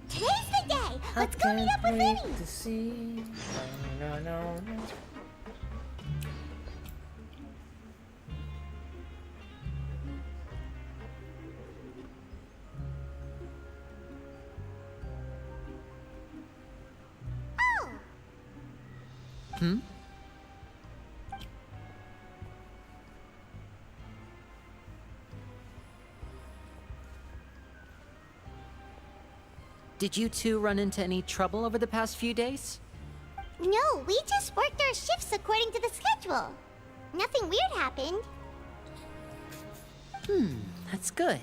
Today's the day! Let's go meet up with Wait Vinny! to see. No. Hmm? Did you two run into any trouble over the past few days? No, we just worked our shifts according to the schedule. Nothing weird happened. That's good.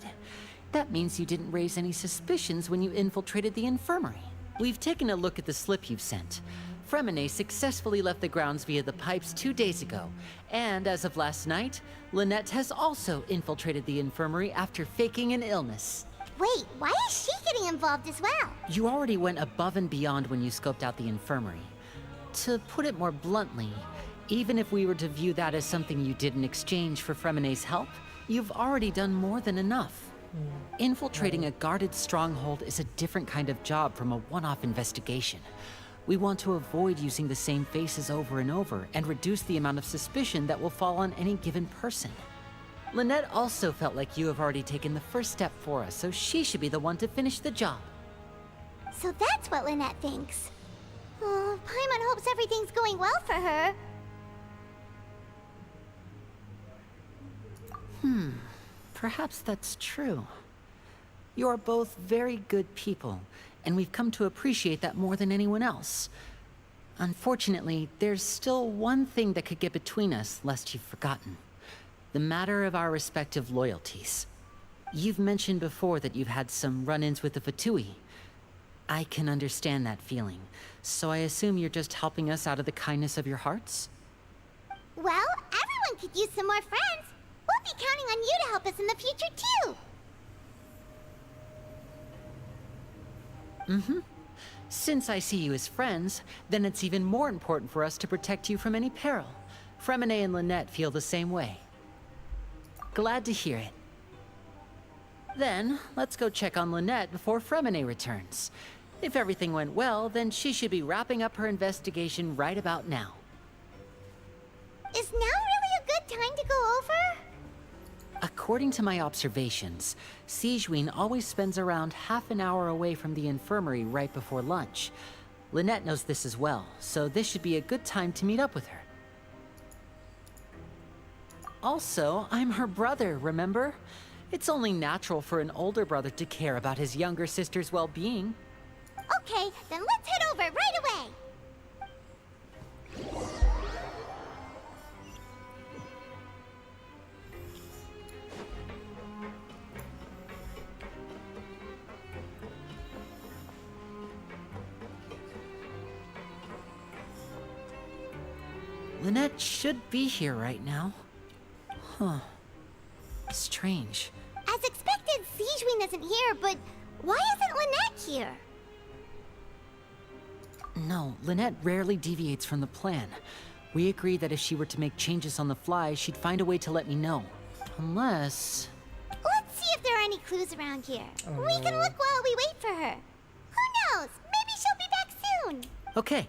That means you didn't raise any suspicions when you infiltrated the infirmary. We've taken a look at the slip you've sent. Fremine successfully left the grounds via the pipes 2 days ago, and as of last night, Lynette has also infiltrated the infirmary after faking an illness. Wait, why is she getting involved as well? You already went above and beyond when you scoped out the infirmary. To put it more bluntly, even if we were to view that as something you did in exchange for Fremine's help, you've already done more than enough. Infiltrating a guarded stronghold is a different kind of job from a one-off investigation. We want to avoid using the same faces over and over and reduce the amount of suspicion that will fall on any given person. Lynette also felt like you have already taken the first step for us, so she should be the one to finish the job. So that's what Lynette thinks. Oh, Paimon hopes everything's going well for her. Perhaps that's true. You're both very good people, and we've come to appreciate that more than anyone else. Unfortunately, there's still one thing that could get between us, lest you've forgotten. The matter of our respective loyalties. You've mentioned before that you've had some run-ins with the Fatui. I can understand that feeling, so I assume you're just helping us out of the kindness of your hearts? Well, everyone could use some more friends. We'll be counting on you to help us in the future, too. Since I see you as friends, then it's even more important for us to protect you from any peril. Fremine and Lynette feel the same way. Glad to hear it. Then, let's go check on Lynette before Fremine returns. If everything went well, then she should be wrapping up her investigation right about now. Is now really a good time to go over? According to my observations, Sigewinne always spends around half an hour away from the infirmary right before lunch. Lynette knows this as well, so this should be a good time to meet up with her. Also, I'm her brother, remember? It's only natural for an older brother to care about his younger sister's well-being. Okay, then let's head over right away. Lynette should be here right now. Huh. Strange. As expected, Sigewinne isn't here, but why isn't Lynette here? No, Lynette rarely deviates from the plan. We agreed that if she were to make changes on the fly, she'd find a way to let me know. Unless... Let's see if there are any clues around here. We can look while we wait for her. Who knows? Maybe she'll be back soon. Okay.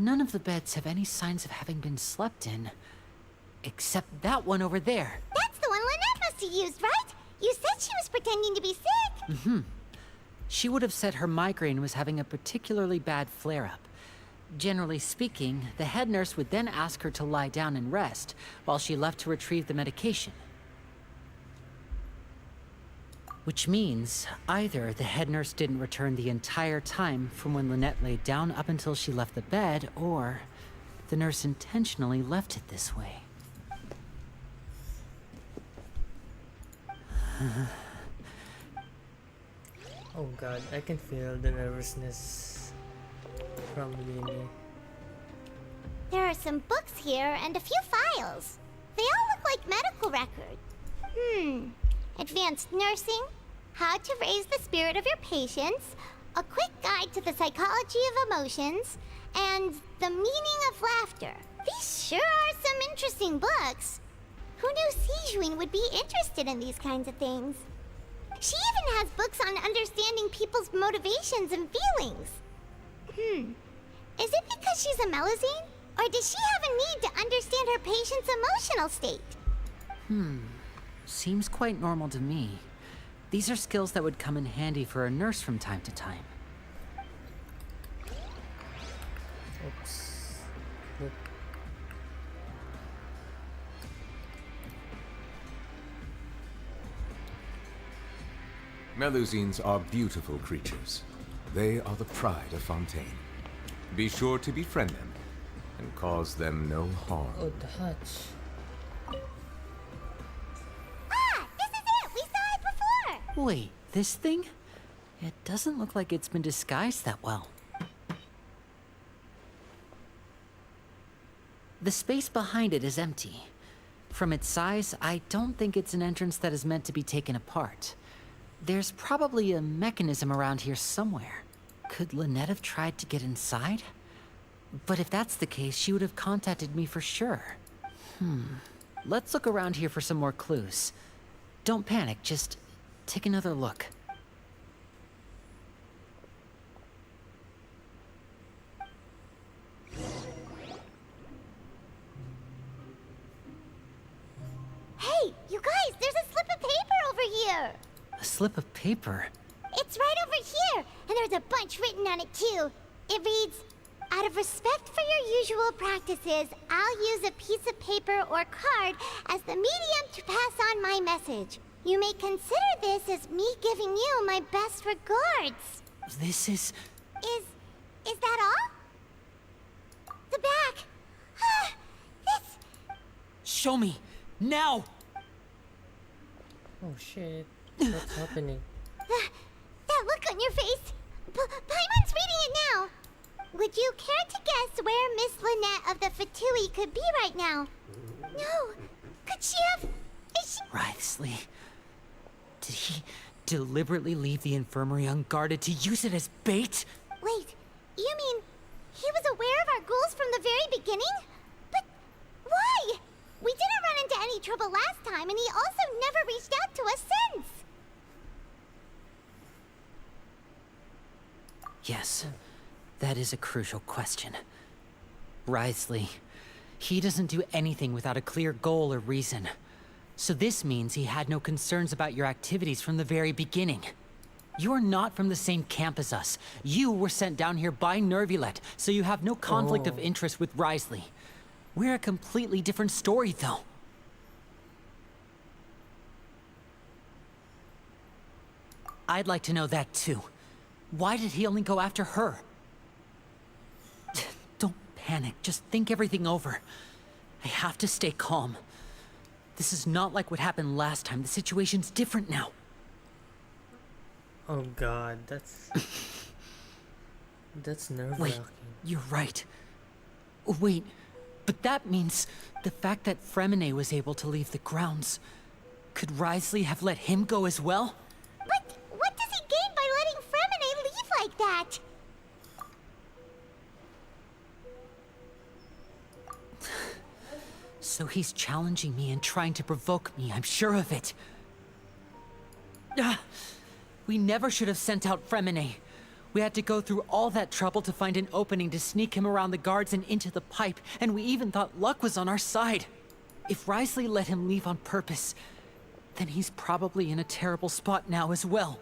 None of the beds have any signs of having been slept in. Except that one over there. That's the one Lynette must have used, right? You said she was pretending to be sick. She would have said her migraine was having a particularly bad flare-up. Generally speaking, the head nurse would then ask her to lie down and rest, while she left to retrieve the medication. Which means, either the head nurse didn't return the entire time from when Lynette lay down up until she left the bed, or the nurse intentionally left it this way. Oh god, I can feel the nervousness from Lily. There are some books here and a few files. They all look like medical records. Advanced nursing, how to raise the spirit of your patients, a quick guide to the psychology of emotions, and the meaning of laughter. These sure are some interesting books. Who knew Sigewinne would be interested in these kinds of things? She even has books on understanding people's motivations and feelings. Is it because she's a Melusine? Or does she have a need to understand her patient's emotional state? Seems quite normal to me. These are skills that would come in handy for a nurse from time to time. Oops. Look. Melusines are beautiful creatures. They are the pride of Fontaine. Be sure to befriend them and cause them no harm. Oh, the hutch. Wait, this thing? It doesn't look like it's been disguised that well. The space behind it is empty. From its size, I don't think it's an entrance that is meant to be taken apart. There's probably a mechanism around here somewhere. Could Lynette have tried to get inside? But if that's the case, she would have contacted me for sure. Let's look around here for some more clues. Don't panic, just take another look. Hey, you guys, there's a slip of paper over here. A slip of paper? It's right over here, and there's a bunch written on it too. It reads, out of respect for your usual practices, I'll use a piece of paper or card as the medium to pass on my message. You may consider this as me giving you my best regards. This is... Is that all? The back. This... Show me! Now! Oh shit. What's happening? That look on your face. Paimon's reading it now. Would you care to guess where Miss Lynette of the Fatui could be right now? No. Could she have... Is she... Wriothesley. Did he deliberately leave the infirmary unguarded to use it as bait? Wait, you mean he was aware of our goals from the very beginning? But why? We didn't run into any trouble last time, and he also never reached out to us since. Yes, that is a crucial question. Wriothesley, he doesn't do anything without a clear goal or reason. So this means he had no concerns about your activities from the very beginning. You're not from the same camp as us. You were sent down here by Nervulet, so you have no conflict of interest with Wriothesley. We're a completely different story, though. I'd like to know that, too. Why did he only go after her? Don't panic. Just think everything over. I have to stay calm. This is not like what happened last time. The situation's different now. Oh god, that's... That's nerve-wracking. Wait, you're right. Wait, but that means the fact that Fremine was able to leave the grounds. Could Wriothesley have let him go as well? But what does he gain by letting Fremine leave like that? So he's challenging me and trying to provoke me, I'm sure of it. We never should have sent out Fremine. We had to go through all that trouble to find an opening to sneak him around the guards and into the pipe, and we even thought luck was on our side. If Wriothesley let him leave on purpose, then he's probably in a terrible spot now as well.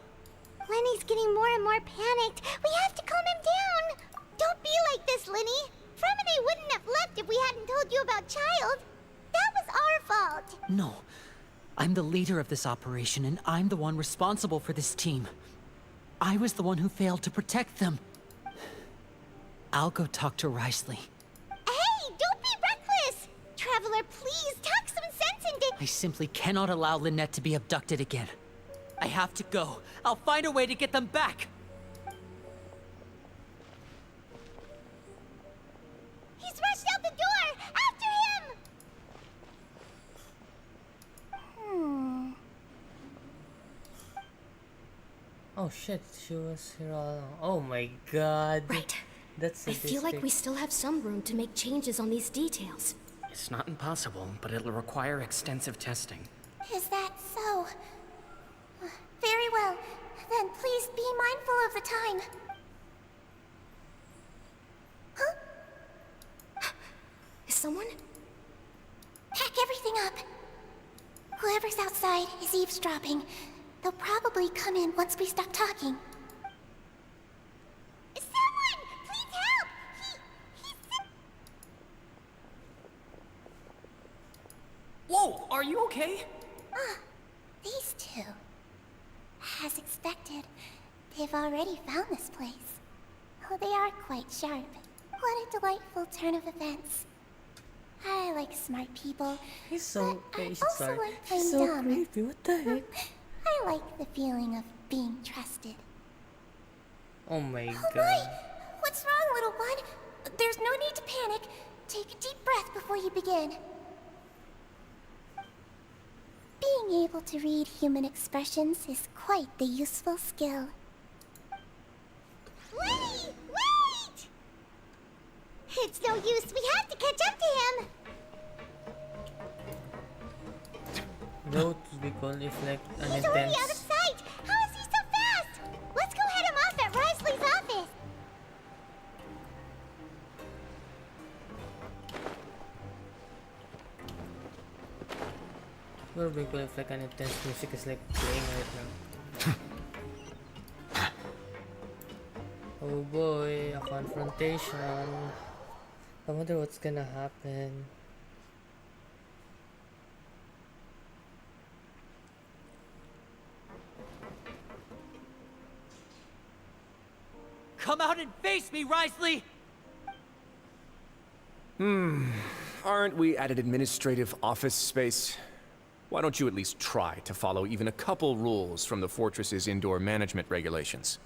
Lenny's getting more and more panicked. We have to calm him down. Don't be like this, Lenny. Fremine wouldn't have left if we hadn't told you about Child. That was our fault. No. I'm the leader of this operation, and I'm the one responsible for this team. I was the one who failed to protect them. I'll go talk to Wriothesley. Hey, don't be reckless! Traveler, please, talk some sense into... I simply cannot allow Lynette to be abducted again. I have to go. I'll find a way to get them back! He's rushed out the door! After him! Oh shit, she was here all along. Oh my god. Right. That's I feel like we still have some room to make changes on these details. It's not impossible, but it'll require extensive testing. Is that so? Very well. Then please be mindful of the time. Huh? Is someone? Pack everything up. Whoever's outside is eavesdropping. They'll probably come in once we stop talking. Someone! Please help! He's... Whoa! Are you okay? These two. As expected, they've already found this place. Oh, they are quite sharp. What a delightful turn of events. I like smart people. He's so... but I he's also sorry. like playing He's so dumb. creepy, what the heck? I like the feeling of being trusted. Oh my Oh god. my! What's wrong, little one? There's no need to panic. Take a deep breath before you begin. Being able to read human expressions is quite the useful skill. Lenny! Wait! It's no use. We have to catch up to him. Note we call reflect an He's already out of intense. sight. How is he so fast? Let's go head him off at Risley's office. Well, we call reflect an intense music is like playing right now. Oh boy, a confrontation. I wonder what's gonna happen. Come out and face me, Risley! Aren't we at an administrative office space? Why don't you at least try to follow even a couple rules from the fortress's indoor management regulations?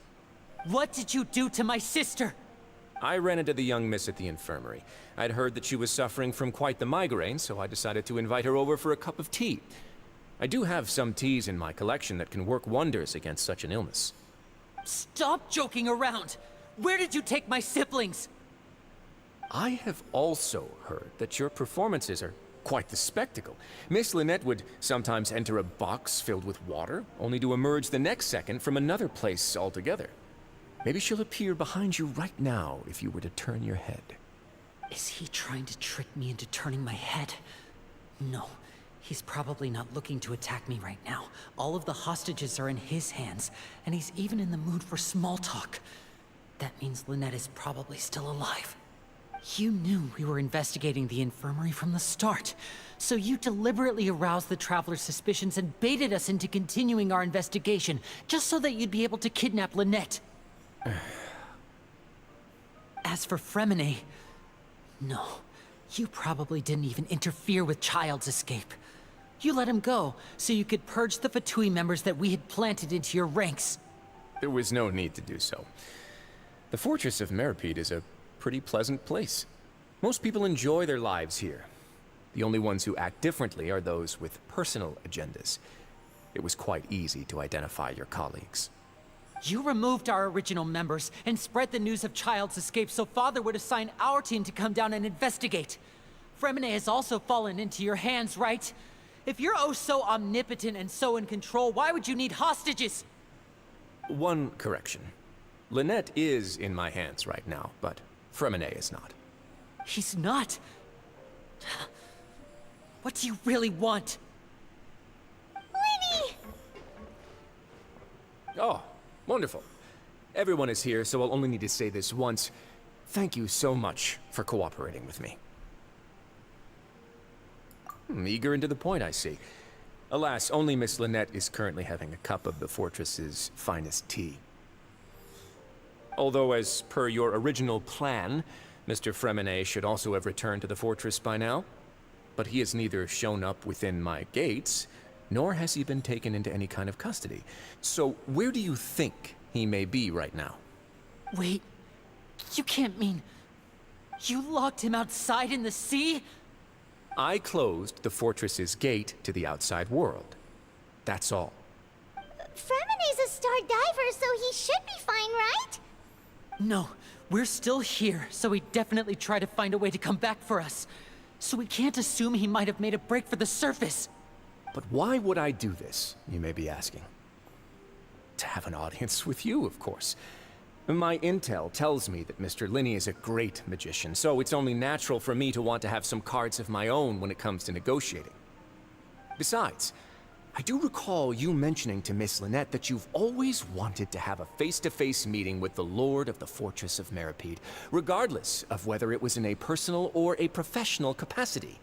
What did you do to my sister? I ran into the young miss at the infirmary. I'd heard that she was suffering from quite the migraine, so I decided to invite her over for a cup of tea. I do have some teas in my collection that can work wonders against such an illness. Stop joking around! Where did you take my siblings? I have also heard that your performances are quite the spectacle. Miss Lynette would sometimes enter a box filled with water, only to emerge the next second from another place altogether. Maybe she'll appear behind you right now if you were to turn your head. Is he trying to trick me into turning my head? No. He's probably not looking to attack me right now. All of the hostages are in his hands, and he's even in the mood for small talk. That means Lynette is probably still alive. You knew we were investigating the infirmary from the start, so you deliberately aroused the Traveler's suspicions and baited us into continuing our investigation, just so that you'd be able to kidnap Lynette. As for Fremine, no. You probably didn't even interfere with Child's escape. You let him go, so you could purge the Fatui members that we had planted into your ranks. There was no need to do so. The Fortress of Meripede is a pretty pleasant place. Most people enjoy their lives here. The only ones who act differently are those with personal agendas. It was quite easy to identify your colleagues. You removed our original members and spread the news of Child's escape so Father would assign our team to come down and investigate. Fremine has also fallen into your hands, right? If you're oh so omnipotent and so in control, why would you need hostages? One correction. Lynette is in my hands right now, but Fremine is not. He's not. What do you really want? Lenny! Oh, wonderful. Everyone is here, so I'll only need to say this once. Thank you so much for cooperating with me. Eager and to the point, I see. Alas, only Miss Lynette is currently having a cup of the fortress's finest tea. Although, as per your original plan, Mr. Fremine should also have returned to the fortress by now. But he has neither shown up within my gates, nor has he been taken into any kind of custody. So, where do you think he may be right now? Wait, you can't mean... You locked him outside in the sea? I closed the fortress's gate to the outside world. That's all. Fremine's a star diver, so he should be fine, right? No, we're still here, so he definitely tried to find a way to come back for us. So we can't assume he might have made a break for the surface. But why would I do this, you may be asking? To have an audience with you, of course. My intel tells me that Mr. Linney is a great magician, so it's only natural for me to want to have some cards of my own when it comes to negotiating. Besides, I do recall you mentioning to Miss Lynette that you've always wanted to have a face-to-face meeting with the Lord of the Fortress of Meripede, regardless of whether it was in a personal or a professional capacity.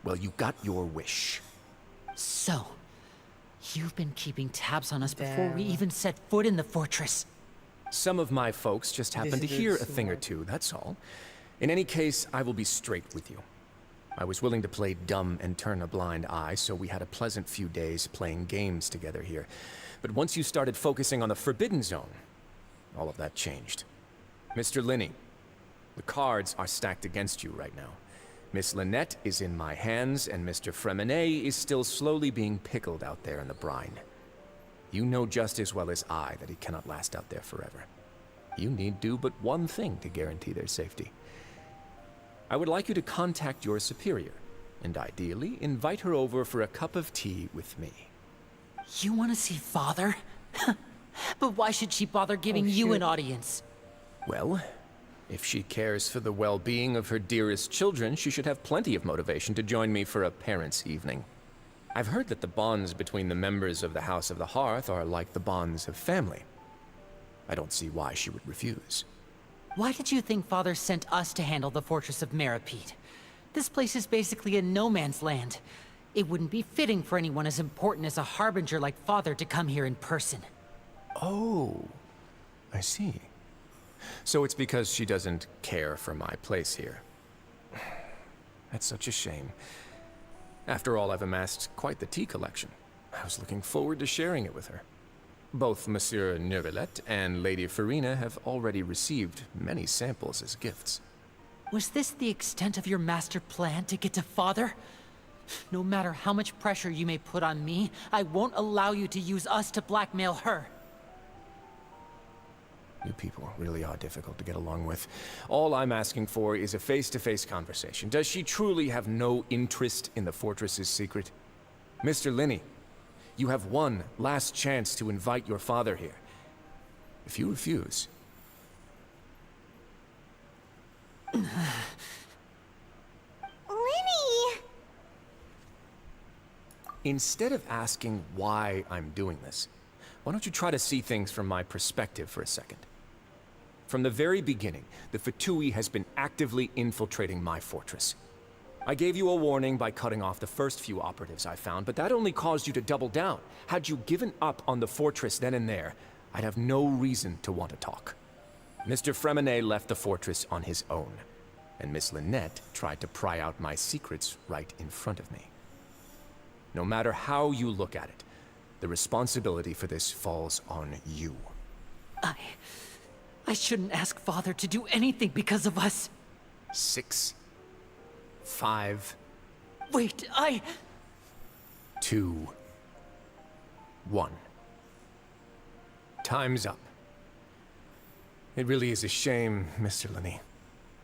Well, you got your wish. So, you've been keeping tabs on us before we even set foot in the fortress. Some of my folks just happened to hear a thing or two, that's all. In any case, I will be straight with you. I was willing to play dumb and turn a blind eye, so we had a pleasant few days playing games together here. But once you started focusing on the Forbidden Zone, all of that changed. Mr. Linney, the cards are stacked against you right now. Miss Lynette is in my hands, and Mr. Fremenet is still slowly being pickled out there in the brine. You know just as well as I that he cannot last out there forever. You need do but one thing to guarantee their safety. I would like you to contact your superior, and ideally invite her over for a cup of tea with me. You want to see Father? But why should she bother giving you an audience? Well, if she cares for the well-being of her dearest children, she should have plenty of motivation to join me for a parents' evening. I've heard that the bonds between the members of the House of the Hearth are like the bonds of family. I don't see why she would refuse. Why did you think Father sent us to handle the Fortress of Meripede? This place is basically a no-man's land. It wouldn't be fitting for anyone as important as a Harbinger like Father to come here in person. Oh, I see. So it's because she doesn't care for my place here. That's such a shame. After all, I've amassed quite the tea collection. I was looking forward to sharing it with her. Both Monsieur Neuvillette and Lady Farina have already received many samples as gifts. Was this the extent of your master plan to get to Father? No matter how much pressure you may put on me, I won't allow you to use us to blackmail her. You people really are difficult to get along with. All I'm asking for is a face-to-face conversation. Does she truly have no interest in the fortress's secret? Mr. Linney, you have one last chance to invite your father here. If you refuse... Linny! Instead of asking why I'm doing this, why don't you try to see things from my perspective for a second? From the very beginning, the Fatui has been actively infiltrating my fortress. I gave you a warning by cutting off the first few operatives I found, but that only caused you to double down. Had you given up on the fortress then and there, I'd have no reason to want to talk. Mr. Fremenet left the fortress on his own, and Miss Lynette tried to pry out my secrets right in front of me. No matter how you look at it, the responsibility for this falls on you. I shouldn't ask Father to do anything because of us. 6, 5... Wait, 2, 1. Time's up. It really is a shame, Mr. Linney.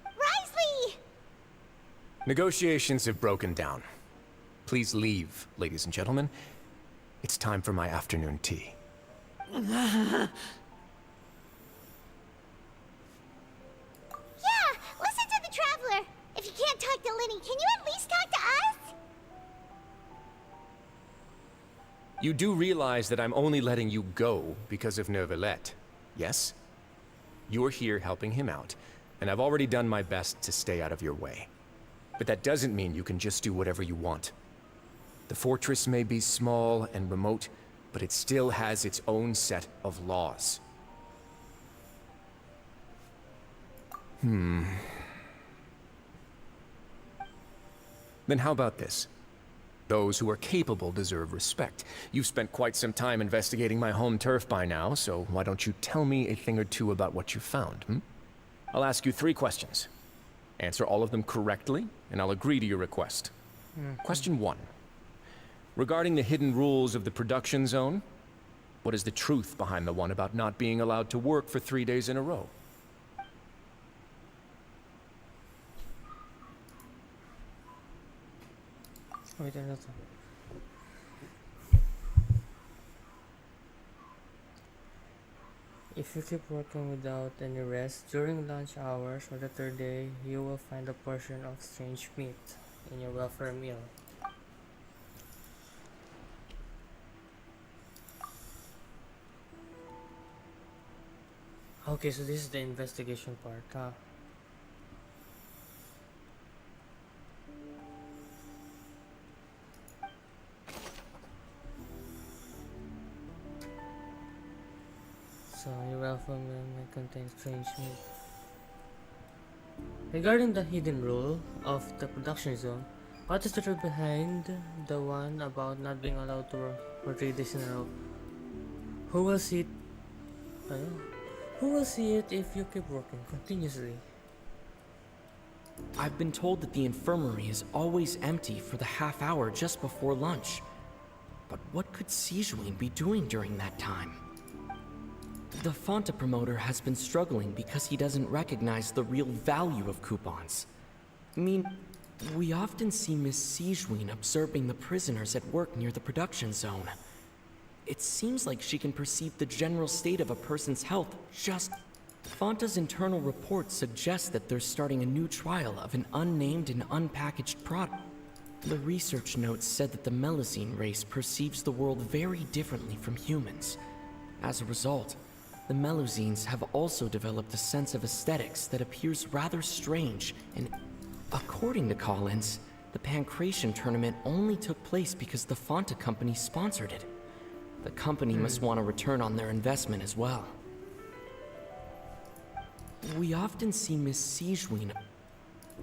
Risley! Negotiations have broken down. Please leave, ladies and gentlemen. It's time for my afternoon tea. Yeah, listen to the Traveler. If you can't talk to Linny, can you at least talk to us? You do realize that I'm only letting you go because of Neuvillette, yes? You're here helping him out, and I've already done my best to stay out of your way. But that doesn't mean you can just do whatever you want. The fortress may be small and remote, but it still has its own set of laws. Then how about this? Those who are capable deserve respect. You've spent quite some time investigating my home turf by now, so why don't you tell me a thing or two about what you found, I'll ask you 3 questions. Answer all of them correctly, and I'll agree to your request. Question 1. Regarding the hidden rules of the production zone, what is the truth behind the one about not being allowed to work for 3 days in a row? Wait, another. If you keep working without any rest during lunch hours or the 3rd day, you will find a portion of strange meat in your welfare meal. Okay, so this is the investigation part, huh? So, your welfare meal may contain strange meat. Regarding the hidden rule of the production zone, What is the truth behind the one about not being allowed to work for 3 days in a row? Who will see it? Who will see it if you keep working continuously? I've been told that the infirmary is always empty for the half hour just before lunch. But what could Sijuin be doing during that time? The Fonta promoter has been struggling because he doesn't recognize the real value of coupons. I mean, we often see Miss Sijuin observing the prisoners at work near the production zone. It seems like she can perceive the general state of a person's health just... Fonta's internal report suggests that they're starting a new trial of an unnamed and unpackaged product. The research notes said that the Melazine race perceives the world very differently from humans. As a result, the Melazines have also developed a sense of aesthetics that appears rather strange, and according to Collins, the Pancration tournament only took place because the Fonta company sponsored it. The company must want a return on their investment as well. We often see Miss Sijuin.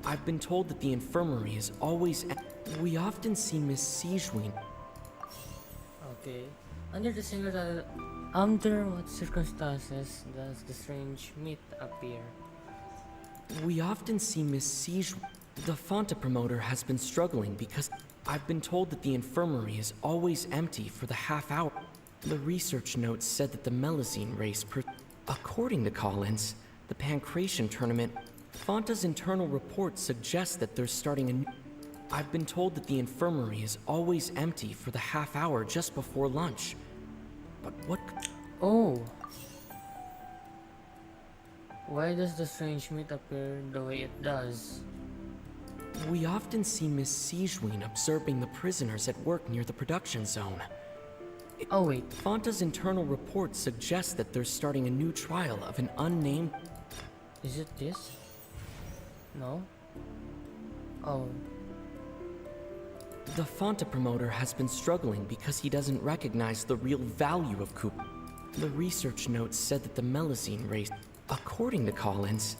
I've been told that the infirmary is always... We often see Miss Sijuin. Okay. Under what circumstances does the strange meat appear? We often see Miss Sijuin. The Fonta promoter has been struggling because I've been told that the infirmary is always empty for the half hour. The research notes said that the Melazine race according to Collins, the Pancration tournament, Fonta's internal report suggests that they're starting a new... I've been told that the infirmary is always empty for the half hour just before lunch. But what... Oh! Why does the strange meat appear the way it does? We often see Miss Sijuin observing the prisoners at work near the production zone. Oh wait. Fonta's internal report suggests that they're starting a new trial of an unnamed... Is it this? No? Oh. The Fonta promoter has been struggling because he doesn't recognize the real value of coupons. The research notes said that the Melazine race... According to Collins,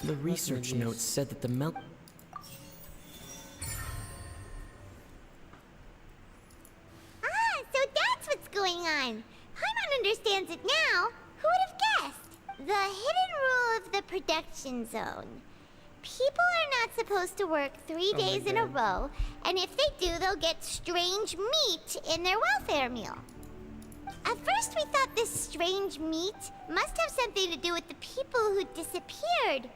the research notes said that the So that's what's going on. Paimon understands it now. Who would have guessed? The hidden rule of the production zone. People are not supposed to work 3 days in a row, and if they do, they'll get strange meat in their welfare meal. At first we thought this strange meat must have something to do with the people who disappeared,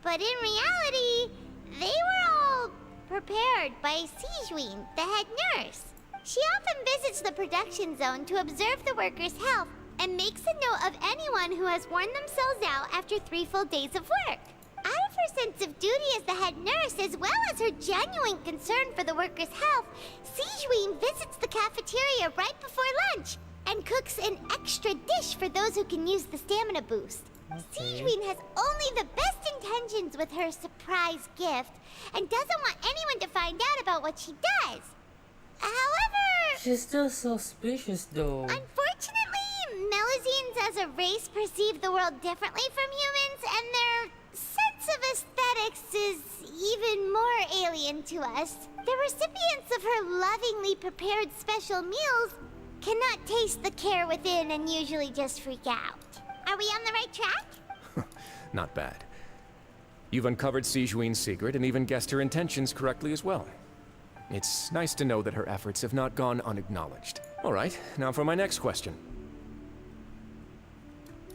but in reality, they were all prepared by Sijuin, the head nurse. She often visits the production zone to observe the workers' health and makes a note of anyone who has worn themselves out after 3 full days of work. Out of her sense of duty as the head nurse, as well as her genuine concern for the workers' health, Sijuin visits the cafeteria right before lunch and cooks an extra dish for those who can use the stamina boost. Sijuin has only the best intentions with her surprise gift and doesn't want anyone to find out about what she does. However... She's still so suspicious though. Unfortunately, Melazines as a race perceive the world differently from humans, and their sense of aesthetics is even more alien to us. The recipients of her lovingly prepared special meals cannot taste the care within and usually just freak out. Are we on the right track? Not bad. You've uncovered Sijuin's secret and even guessed her intentions correctly as well. It's nice to know that her efforts have not gone unacknowledged. All right, now for my next question.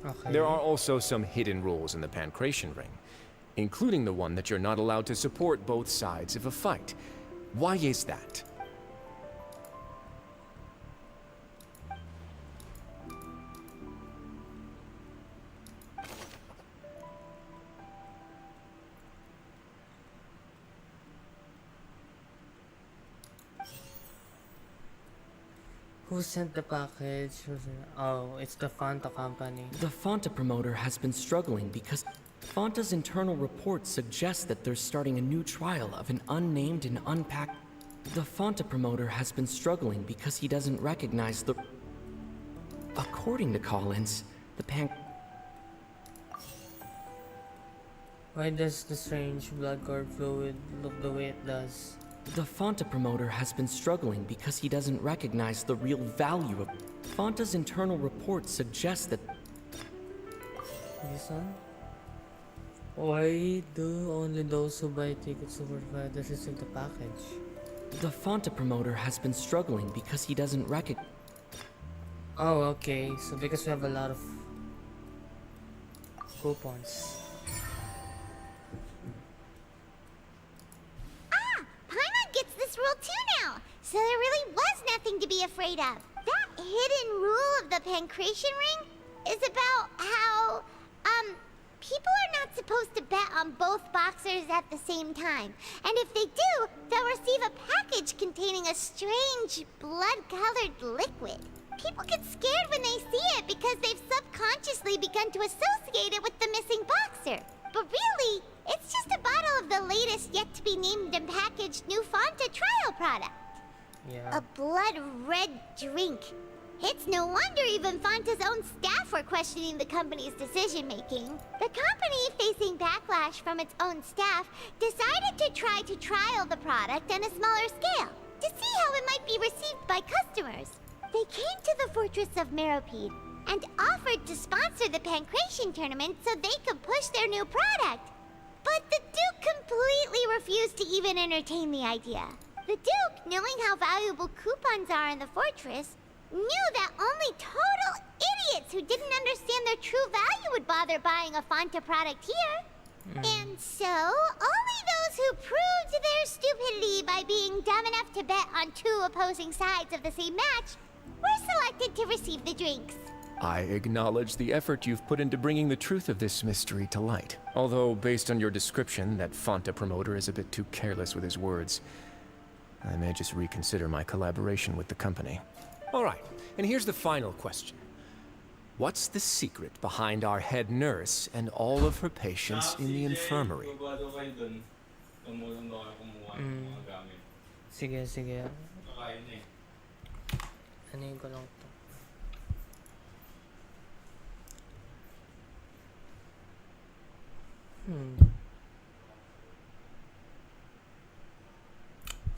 Okay. There are also some hidden rules in the Pancration Ring, including the one that you're not allowed to support both sides of a fight. Why is that? Who sent the package? Oh, it's the Fonta company. The Fonta promoter has been struggling because Fonta's internal report suggests that they're starting a new trial of an unnamed and unpacked... The Fonta promoter has been struggling because he doesn't recognize the... According to Collins, the Why does the strange blood cord fluid look the way it does? The Fanta promoter has been struggling because he doesn't recognize the real value of... Fanta's internal report suggests that... This one? Why do only those who buy tickets to World Fighters receive the package? The Fanta promoter has been struggling because he doesn't recognize... Oh, okay. So because we have a lot of coupons. Paimon gets this rule too now, so there really was nothing to be afraid of. That hidden rule of the Pancration Ring is about how, people are not supposed to bet on both boxers at the same time. And if they do, they'll receive a package containing a strange, blood-colored liquid. People get scared when they see it because they've subconsciously begun to associate it with the missing boxer. But really, it's just a bottle of the latest yet-to-be-named and packaged new Fanta trial product. Yeah. A blood-red drink. It's no wonder even Fanta's own staff were questioning the company's decision-making. The company, facing backlash from its own staff, decided to try to trial the product on a smaller scale to see how it might be received by customers. They came to the fortress of Meropide and offered to sponsor the Pancration tournament so they could push their new product. But the Duke completely refused to even entertain the idea. The Duke, knowing how valuable coupons are in the fortress, knew that only total idiots who didn't understand their true value would bother buying a Fanta product here. And so, only those who proved their stupidity by being dumb enough to bet on two opposing sides of the same match were selected to receive the drinks. I acknowledge the effort you've put into bringing the truth of this mystery to light. Although, based on your description, that Fanta promoter is a bit too careless with his words. I may just reconsider my collaboration with the company. All right, and here's the final question. What's the secret behind our head nurse and all of her patients in the infirmary? Sige, sige. Anin ko lang to.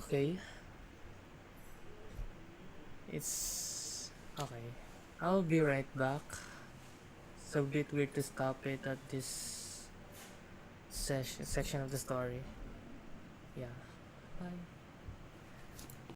Okay. It's okay. I'll be right back. It's a bit weird to stop it at this section of the story. Yeah. Bye.